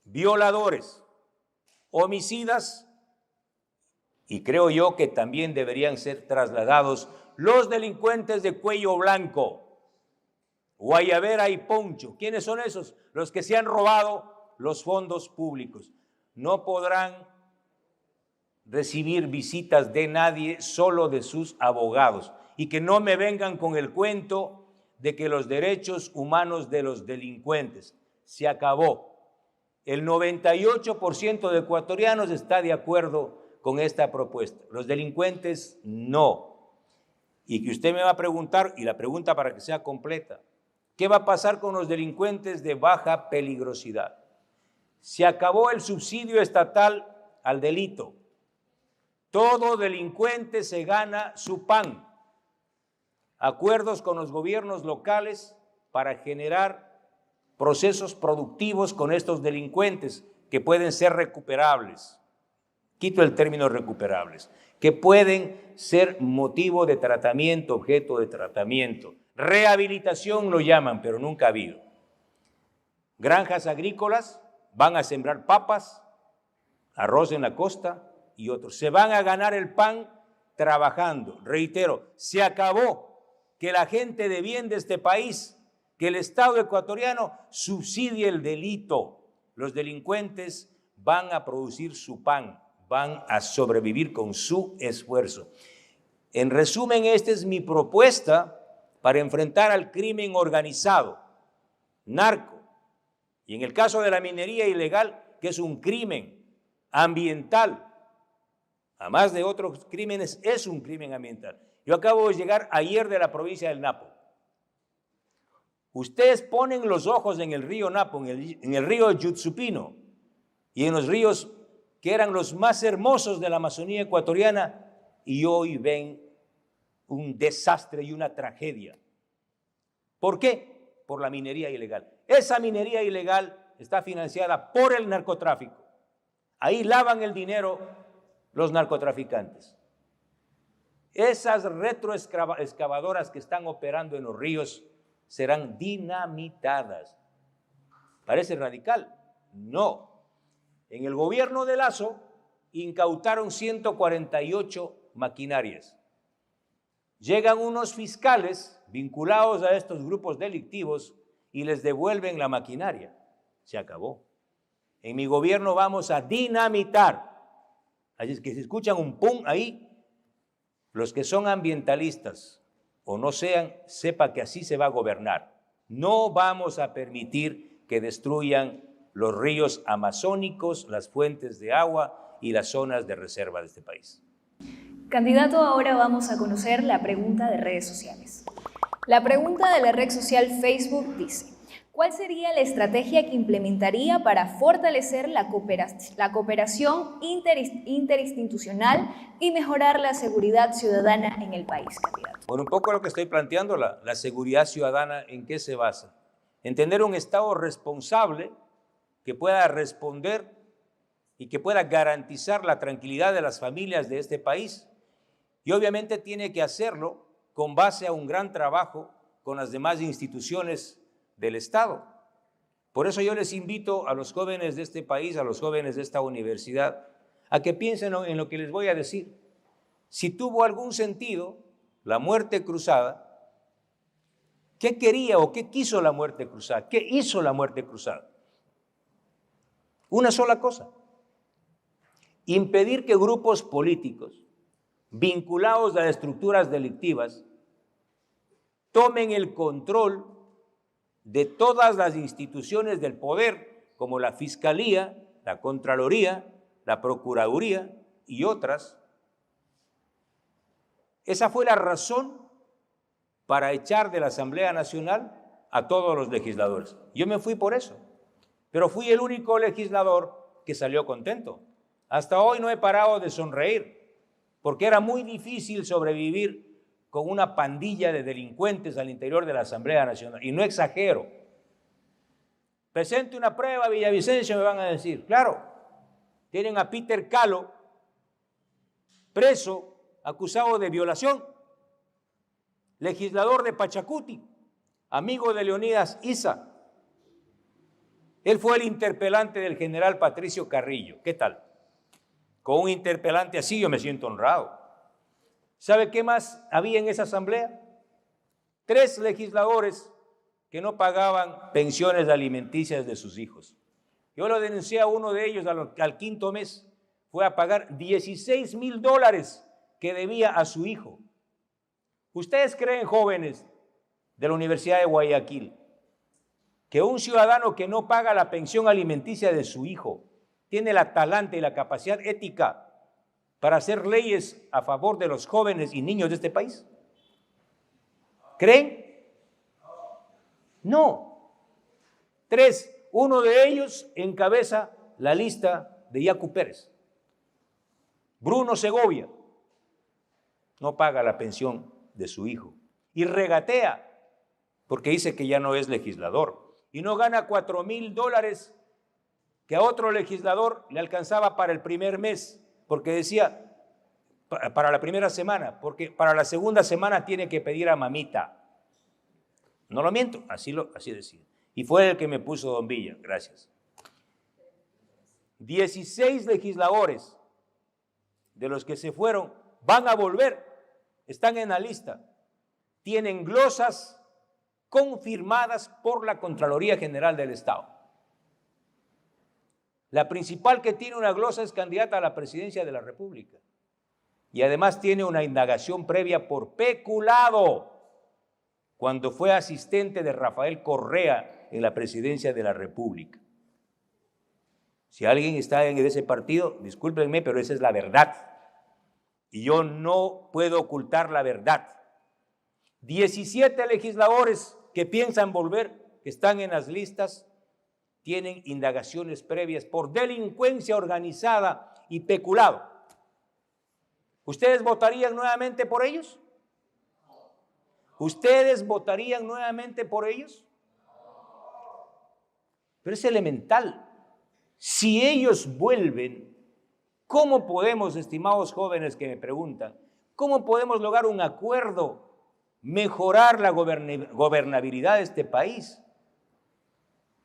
violadores, homicidas, y creo yo que también deberían ser trasladados los delincuentes de cuello blanco, guayabera y poncho. ¿Quiénes son esos? Los que se han robado los fondos públicos. No podrán recibir visitas de nadie, solo de sus abogados. Y que no me vengan con el cuento de que los derechos humanos de los delincuentes. Se acabó. El 98% de ecuatorianos está de acuerdo con esta propuesta. Los delincuentes no. Y que usted me va a preguntar, y la pregunta para que sea completa, ¿qué va a pasar con los delincuentes de baja peligrosidad? Se acabó el subsidio estatal al delito. Todo delincuente se gana su pan. Acuerdos con los gobiernos locales para generar procesos productivos con estos delincuentes que pueden ser recuperables. Quito el término recuperables, que pueden ser motivo de tratamiento, objeto de tratamiento. Rehabilitación lo llaman, pero nunca ha habido. Granjas agrícolas, van a sembrar papas, arroz en la costa y otros. Se van a ganar el pan trabajando. Reitero, se acabó que la gente de bien de este país, que el Estado ecuatoriano subsidie el delito. Los delincuentes van a producir su pan, van a sobrevivir con su esfuerzo. En resumen, esta es mi propuesta para enfrentar al crimen organizado, narco, y en el caso de la minería ilegal, que es un crimen ambiental, además de otros crímenes, es un crimen ambiental. Yo acabo de llegar ayer de la provincia del Napo. Ustedes ponen los ojos en el río Napo, en el río Yutsupino y en los ríos que eran los más hermosos de la Amazonía ecuatoriana, y hoy ven un desastre y una tragedia. ¿Por qué? Por la minería ilegal. Esa minería ilegal está financiada por el narcotráfico. Ahí lavan el dinero los narcotraficantes. Esas retroexcavadoras que están operando en los ríos serán dinamitadas. ¿Parece radical? No. En el gobierno de Lasso incautaron 148 maquinarias. Llegan unos fiscales vinculados a estos grupos delictivos y les devuelven la maquinaria. Se acabó. En mi gobierno vamos a dinamitar. Así es que si escuchan un pum ahí, los que son ambientalistas o no sean, sepa que así se va a gobernar. No vamos a permitir que destruyan los ríos amazónicos, las fuentes de agua y las zonas de reserva de este país. Candidato, ahora vamos a conocer la pregunta de redes sociales. La pregunta de la red social Facebook dice: ¿cuál sería la estrategia que implementaría para fortalecer la cooperación interinstitucional y mejorar la seguridad ciudadana en el país, candidato? Bueno, un poco lo que estoy planteando, la seguridad ciudadana, ¿en qué se basa? En tener un Estado responsable que pueda responder y que pueda garantizar la tranquilidad de las familias de este país. Y obviamente tiene que hacerlo con base a un gran trabajo con las demás instituciones del Estado. Por eso yo les invito a los jóvenes de este país, a los jóvenes de esta universidad, a que piensen en lo que les voy a decir. Si tuvo algún sentido la muerte cruzada, ¿qué quería o qué quiso la muerte cruzada? ¿Qué hizo la muerte cruzada? Una sola cosa: impedir que grupos políticos vinculados a estructuras delictivas tomen el control de todas las instituciones del poder, como la Fiscalía, la Contraloría, la Procuraduría y otras. Esa fue la razón para echar de la Asamblea Nacional a todos los legisladores. Yo me fui por eso, pero fui el único legislador que salió contento. Hasta hoy no he parado de sonreír, porque era muy difícil sobrevivir con una pandilla de delincuentes al interior de la Asamblea Nacional. Y no exagero. Presente una prueba, Villavicencio, me van a decir. Claro, tienen a Peter Calo preso, acusado de violación, legislador de Pachacuti, amigo de Leonidas Issa. Él fue el interpelante del general Patricio Carrillo. ¿Qué tal? Con un interpelante así yo me siento honrado. ¿Sabe qué más había en esa asamblea? 3 legisladores que no pagaban pensiones alimenticias de sus hijos. Yo lo denuncié a uno de ellos al 5º mes. Fue a pagar $16,000 que debía a su hijo. ¿Ustedes creen, jóvenes de la Universidad de Guayaquil, que un ciudadano que no paga la pensión alimenticia de su hijo tiene la talante y la capacidad ética para hacer leyes a favor de los jóvenes y niños de este país? ¿Creen? No. 3, uno de ellos encabeza la lista de Yacu Pérez. Bruno Segovia no paga la pensión de su hijo y regatea porque dice que ya no es legislador y no gana $4,000 que a otro legislador le alcanzaba para el primer mes, porque decía para la primera semana, porque para la segunda semana tiene que pedir a mamita. No lo miento, así decía. Y fue el que me puso don Villa, gracias. 16 legisladores de los que se fueron van a volver, están en la lista, tienen glosas confirmadas por la Contraloría General del Estado. La principal que tiene una glosa es candidata a la presidencia de la República y además tiene una indagación previa por peculado cuando fue asistente de Rafael Correa en la presidencia de la República. Si alguien está en ese partido, discúlpenme, pero esa es la verdad. Y yo no puedo ocultar la verdad. 17 legisladores que piensan volver, que están en las listas, tienen indagaciones previas por delincuencia organizada y peculado. ¿Ustedes votarían nuevamente por ellos? ¿Ustedes votarían nuevamente por ellos? Pero es elemental. Si ellos vuelven, ¿cómo podemos, estimados jóvenes que me preguntan, cómo podemos lograr un acuerdo, mejorar la gobernabilidad de este país?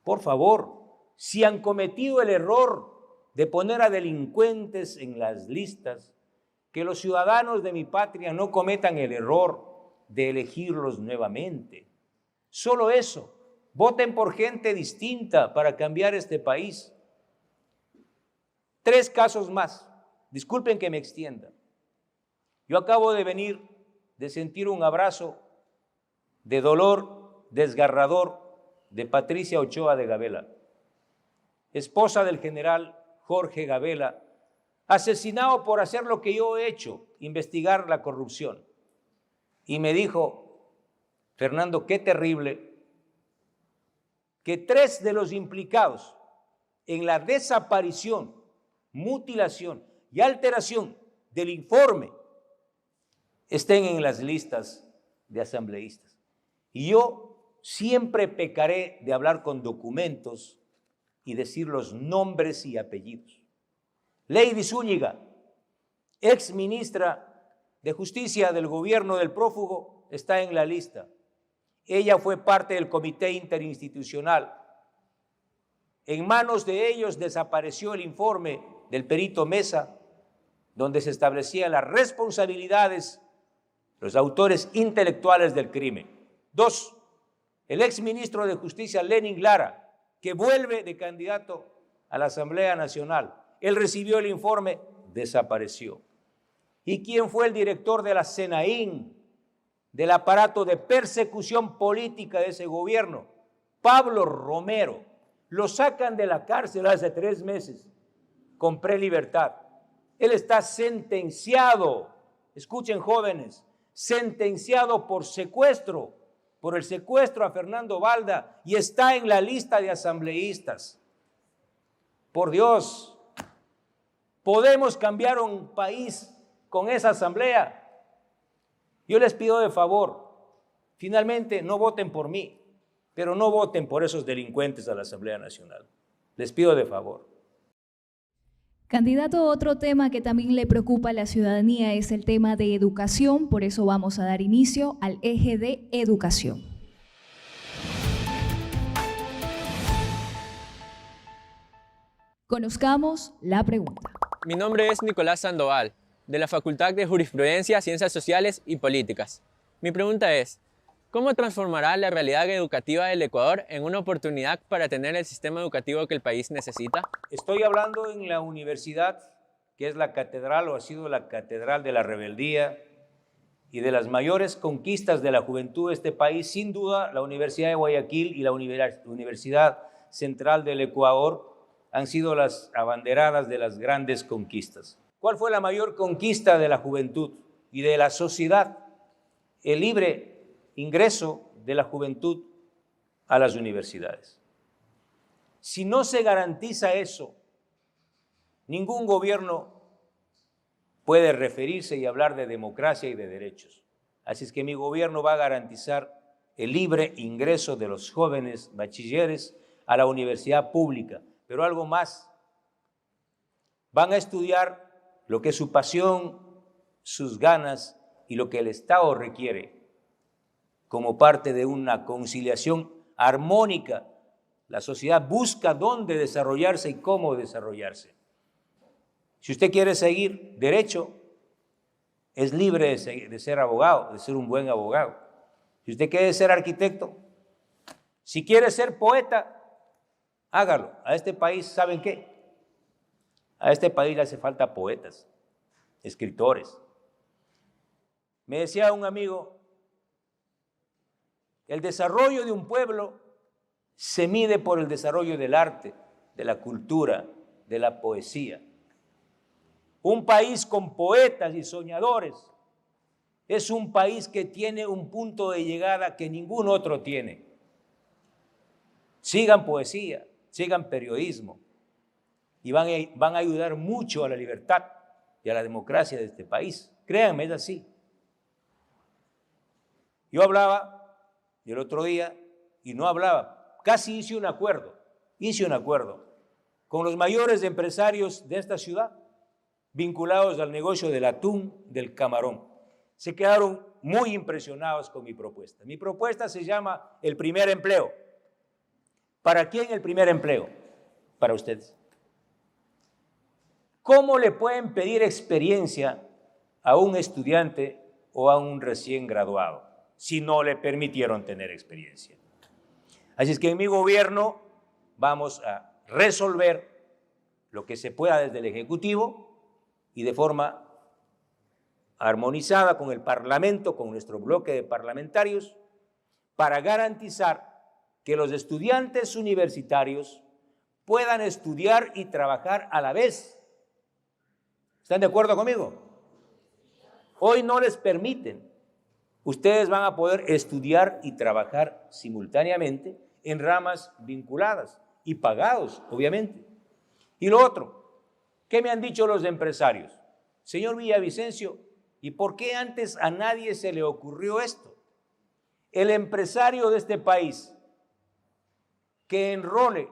Por favor, si han cometido el error de poner a delincuentes en las listas, que los ciudadanos de mi patria no cometan el error de elegirlos nuevamente. Solo eso. Voten por gente distinta para cambiar este país. 3 casos más. Disculpen que me extienda. Yo acabo de venir de sentir un abrazo de dolor desgarrador de Patricia Ochoa de Gabela, esposa del general Jorge Gabela, asesinado por hacer lo que yo he hecho, investigar la corrupción. Y me dijo, Fernando, qué terrible que 3 de los implicados en la desaparición, mutilación y alteración del informe estén en las listas de asambleístas. Y yo siempre pecaré de hablar con documentos y decir los nombres y apellidos. Lady Zúñiga, ex ministra de Justicia del gobierno del prófugo, está en la lista. Ella fue parte del comité interinstitucional. En manos de ellos desapareció el informe del perito Mesa, donde se establecían las responsabilidades, los autores intelectuales del crimen. 2, el exministro de Justicia, Lenin Lara, que vuelve de candidato a la Asamblea Nacional. Él recibió el informe, desapareció. ¿Y quién fue el director de la SENAIN, del aparato de persecución política de ese gobierno? Pablo Romero. Lo sacan de la cárcel hace 3 meses con prelibertad. Él está sentenciado, escuchen jóvenes, sentenciado por secuestro, por el secuestro a Fernando Balda, y está en la lista de asambleístas. Por Dios, ¿podemos cambiar un país con esa asamblea? Yo les pido de favor, finalmente no voten por mí, pero no voten por esos delincuentes a la Asamblea Nacional. Les pido de favor. Candidato, otro tema que también le preocupa a la ciudadanía es el tema de educación, por eso vamos a dar inicio al eje de educación. Conozcamos la pregunta. Mi nombre es Nicolás Sandoval, de la Facultad de Jurisprudencia, Ciencias Sociales y Políticas. Mi pregunta es, ¿cómo transformará la realidad educativa del Ecuador en una oportunidad para tener el sistema educativo que el país necesita? Estoy hablando en la universidad, que es la catedral o ha sido la catedral de la rebeldía y de las mayores conquistas de la juventud de este país. Sin duda, la Universidad de Guayaquil y la Universidad Central del Ecuador han sido las abanderadas de las grandes conquistas. ¿Cuál fue la mayor conquista de la juventud y de la sociedad? El libre ingreso de la juventud a las universidades. Si no se garantiza eso, ningún gobierno puede referirse y hablar de democracia y de derechos. Así es que mi gobierno va a garantizar el libre ingreso de los jóvenes bachilleres a la universidad pública. Pero algo más, van a estudiar lo que es su pasión, sus ganas y lo que el Estado requiere como parte de una conciliación armónica. La sociedad busca dónde desarrollarse y cómo desarrollarse. Si usted quiere seguir derecho, es libre de ser abogado, de ser un buen abogado. Si usted quiere ser arquitecto, si quiere ser poeta, hágalo. A este país, ¿saben qué? A este país le hace falta poetas, escritores. Me decía un amigo, el desarrollo de un pueblo se mide por el desarrollo del arte, de la cultura, de la poesía. Un país con poetas y soñadores es un país que tiene un punto de llegada que ningún otro tiene. Sigan poesía, sigan periodismo y van a ayudar mucho a la libertad y a la democracia de este país. Créanme, es así. Yo hablaba el otro día y no hablaba, casi hice un acuerdo con los mayores empresarios de esta ciudad vinculados al negocio del atún, del camarón. Se quedaron muy impresionados con mi propuesta. Mi propuesta se llama el primer empleo. ¿Para quién el primer empleo? Para ustedes. ¿Cómo le pueden pedir experiencia a un estudiante o a un recién graduado si no le permitieron tener experiencia? Así es que en mi gobierno vamos a resolver lo que se pueda desde el Ejecutivo y de forma armonizada con el Parlamento, con nuestro bloque de parlamentarios, para garantizar que los estudiantes universitarios puedan estudiar y trabajar a la vez. ¿Están de acuerdo conmigo? Hoy no les permiten. Ustedes van a poder estudiar y trabajar simultáneamente en ramas vinculadas y pagados, obviamente. Y lo otro, ¿qué me han dicho los empresarios? Señor Villavicencio, ¿y por qué antes a nadie se le ocurrió esto? El empresario de este país que enrole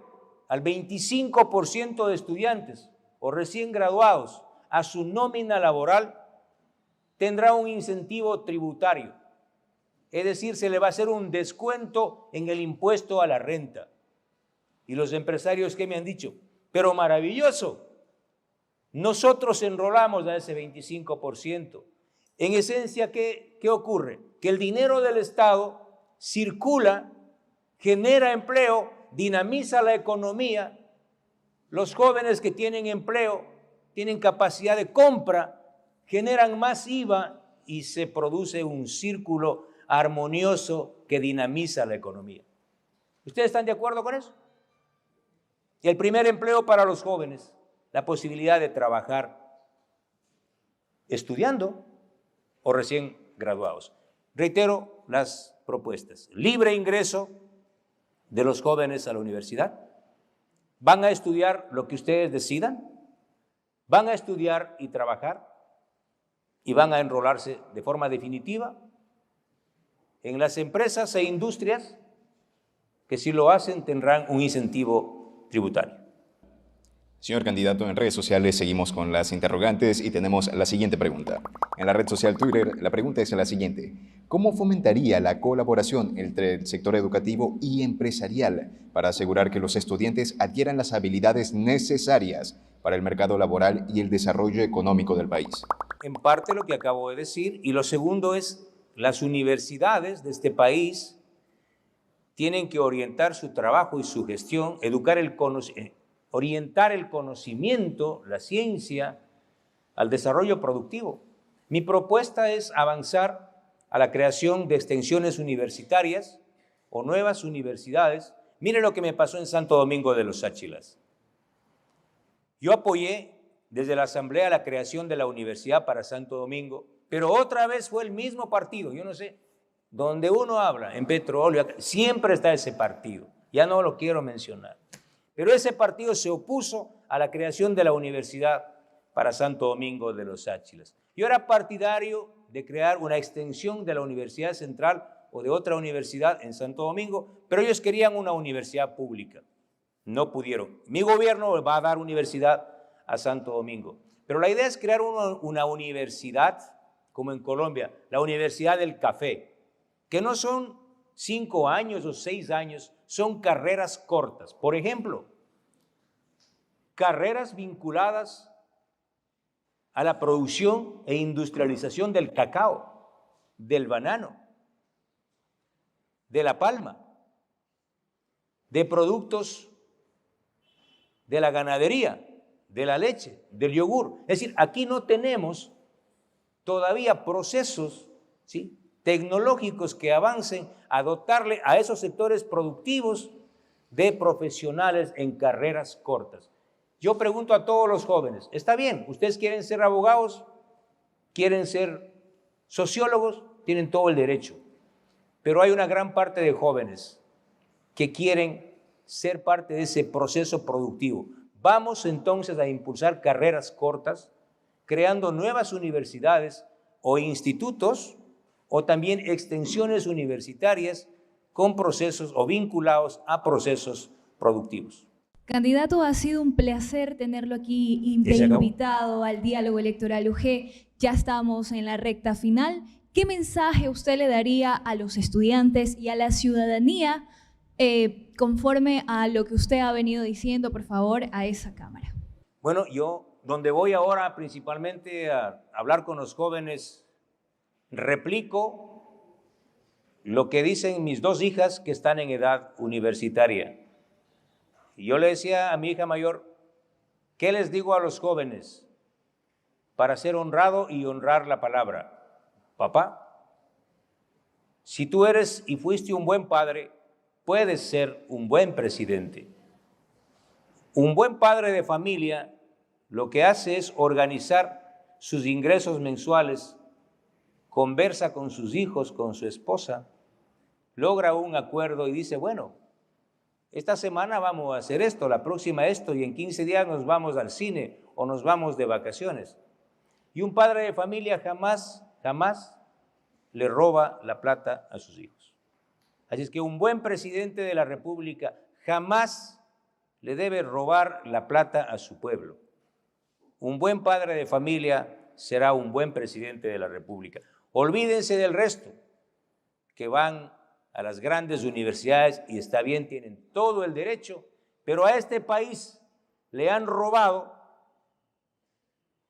al 25% de estudiantes o recién graduados a su nómina laboral tendrá un incentivo tributario. Es decir, se le va a hacer un descuento en el impuesto a la renta. Y los empresarios, ¿qué me han dicho? Pero maravilloso, nosotros enrolamos a ese 25%. En esencia, ¿qué ocurre? Que el dinero del Estado circula, genera empleo, dinamiza la economía. Los jóvenes que tienen empleo tienen capacidad de compra, generan más IVA y se produce un círculo armonioso que dinamiza la economía. ¿Ustedes están de acuerdo con eso? El primer empleo para los jóvenes, la posibilidad de trabajar estudiando o recién graduados. Reitero las propuestas. Libre ingreso de los jóvenes a la universidad. Van a estudiar lo que ustedes decidan. Van a estudiar y trabajar. Y van a enrolarse de forma definitiva en las empresas e industrias que, si lo hacen, tendrán un incentivo tributario. Señor candidato, en redes sociales seguimos con las interrogantes y tenemos la siguiente pregunta. En la red social Twitter, la pregunta es la siguiente. ¿Cómo fomentaría la colaboración entre el sector educativo y empresarial para asegurar que los estudiantes adquieran las habilidades necesarias para el mercado laboral y el desarrollo económico del país? En parte lo que acabo de decir, y lo segundo es, las universidades de este país tienen que orientar su trabajo y su gestión, orientar el conocimiento, la ciencia, al desarrollo productivo. Mi propuesta es avanzar a la creación de extensiones universitarias o nuevas universidades. Mire lo que me pasó en Santo Domingo de los Áchilas. Yo apoyé desde la Asamblea la creación de la Universidad para Santo Domingo, pero otra vez fue el mismo partido, yo no sé, donde uno habla en petróleo, siempre está ese partido, ya no lo quiero mencionar. Pero ese partido se opuso a la creación de la Universidad para Santo Domingo de los Áchilas. Yo era partidario de crear una extensión de la Universidad Central o de otra universidad en Santo Domingo, pero ellos querían una universidad pública. No pudieron. Mi gobierno va a dar universidad a Santo Domingo. Pero la idea es crear una universidad, como en Colombia, la Universidad del Café, que no son 5 años o 6 años, son carreras cortas. Por ejemplo, carreras vinculadas a la producción e industrialización del cacao, del banano, de la palma, de productos de la ganadería, de la leche, del yogur. Es decir, aquí no tenemos todavía procesos, ¿sí?, tecnológicos que avancen a dotarle a esos sectores productivos de profesionales en carreras cortas. Yo pregunto a todos los jóvenes, ¿está bien? ¿Ustedes quieren ser abogados? ¿Quieren ser sociólogos? Tienen todo el derecho. Pero hay una gran parte de jóvenes que quieren ser parte de ese proceso productivo. Vamos entonces a impulsar carreras cortas, creando nuevas universidades o institutos o también extensiones universitarias con procesos o vinculados a procesos productivos. Candidato, ha sido un placer tenerlo aquí de invitado al diálogo electoral UG. Ya estamos en la recta final. ¿Qué mensaje usted le daría a los estudiantes y a la ciudadanía conforme a lo que usted ha venido diciendo, por favor, a esa cámara? Bueno, yo donde voy ahora principalmente a hablar con los jóvenes, replico lo que dicen mis 2 hijas que están en edad universitaria. Y yo le decía a mi hija mayor, ¿qué les digo a los jóvenes para ser honrado y honrar la palabra? Papá, si tú eres y fuiste un buen padre, puedes ser un buen presidente. Un buen padre de familia lo que hace es organizar sus ingresos mensuales, conversa con sus hijos, con su esposa, logra un acuerdo y dice, bueno, esta semana vamos a hacer esto, la próxima esto, y en 15 días nos vamos al cine o nos vamos de vacaciones. Y un padre de familia jamás le roba la plata a sus hijos. Así es que un buen presidente de la República jamás le debe robar la plata a su pueblo. Un buen padre de familia será un buen presidente de la República. Olvídense del resto, que van a las grandes universidades y está bien, tienen todo el derecho, pero a este país le han robado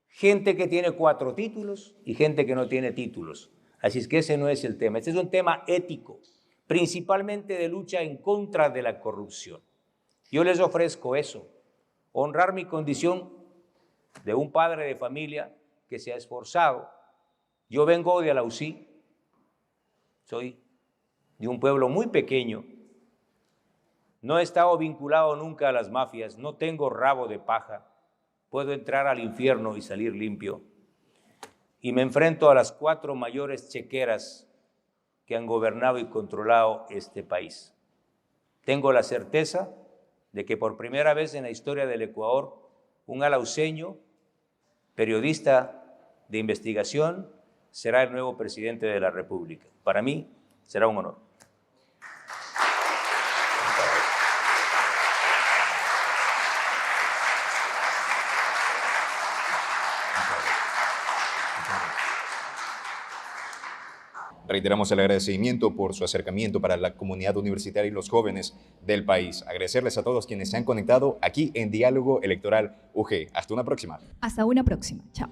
gente que tiene 4 títulos y gente que no tiene títulos. Así es que ese no es el tema. Este es un tema ético, principalmente de lucha en contra de la corrupción. Yo les ofrezco eso, honrar mi condición de un padre de familia que se ha esforzado. Yo vengo de Alausí, soy de un pueblo muy pequeño. No he estado vinculado nunca a las mafias, no tengo rabo de paja, puedo entrar al infierno y salir limpio. Y me enfrento a las 4 mayores chequeras que han gobernado y controlado este país. Tengo la certeza de que por primera vez en la historia del Ecuador, un alauceño, periodista de investigación, será el nuevo presidente de la República. Para mí será un honor. Reiteramos el agradecimiento por su acercamiento para la comunidad universitaria y los jóvenes del país. Agradecerles a todos quienes se han conectado aquí en Diálogo Electoral UG. Hasta una próxima. Hasta una próxima. Chao.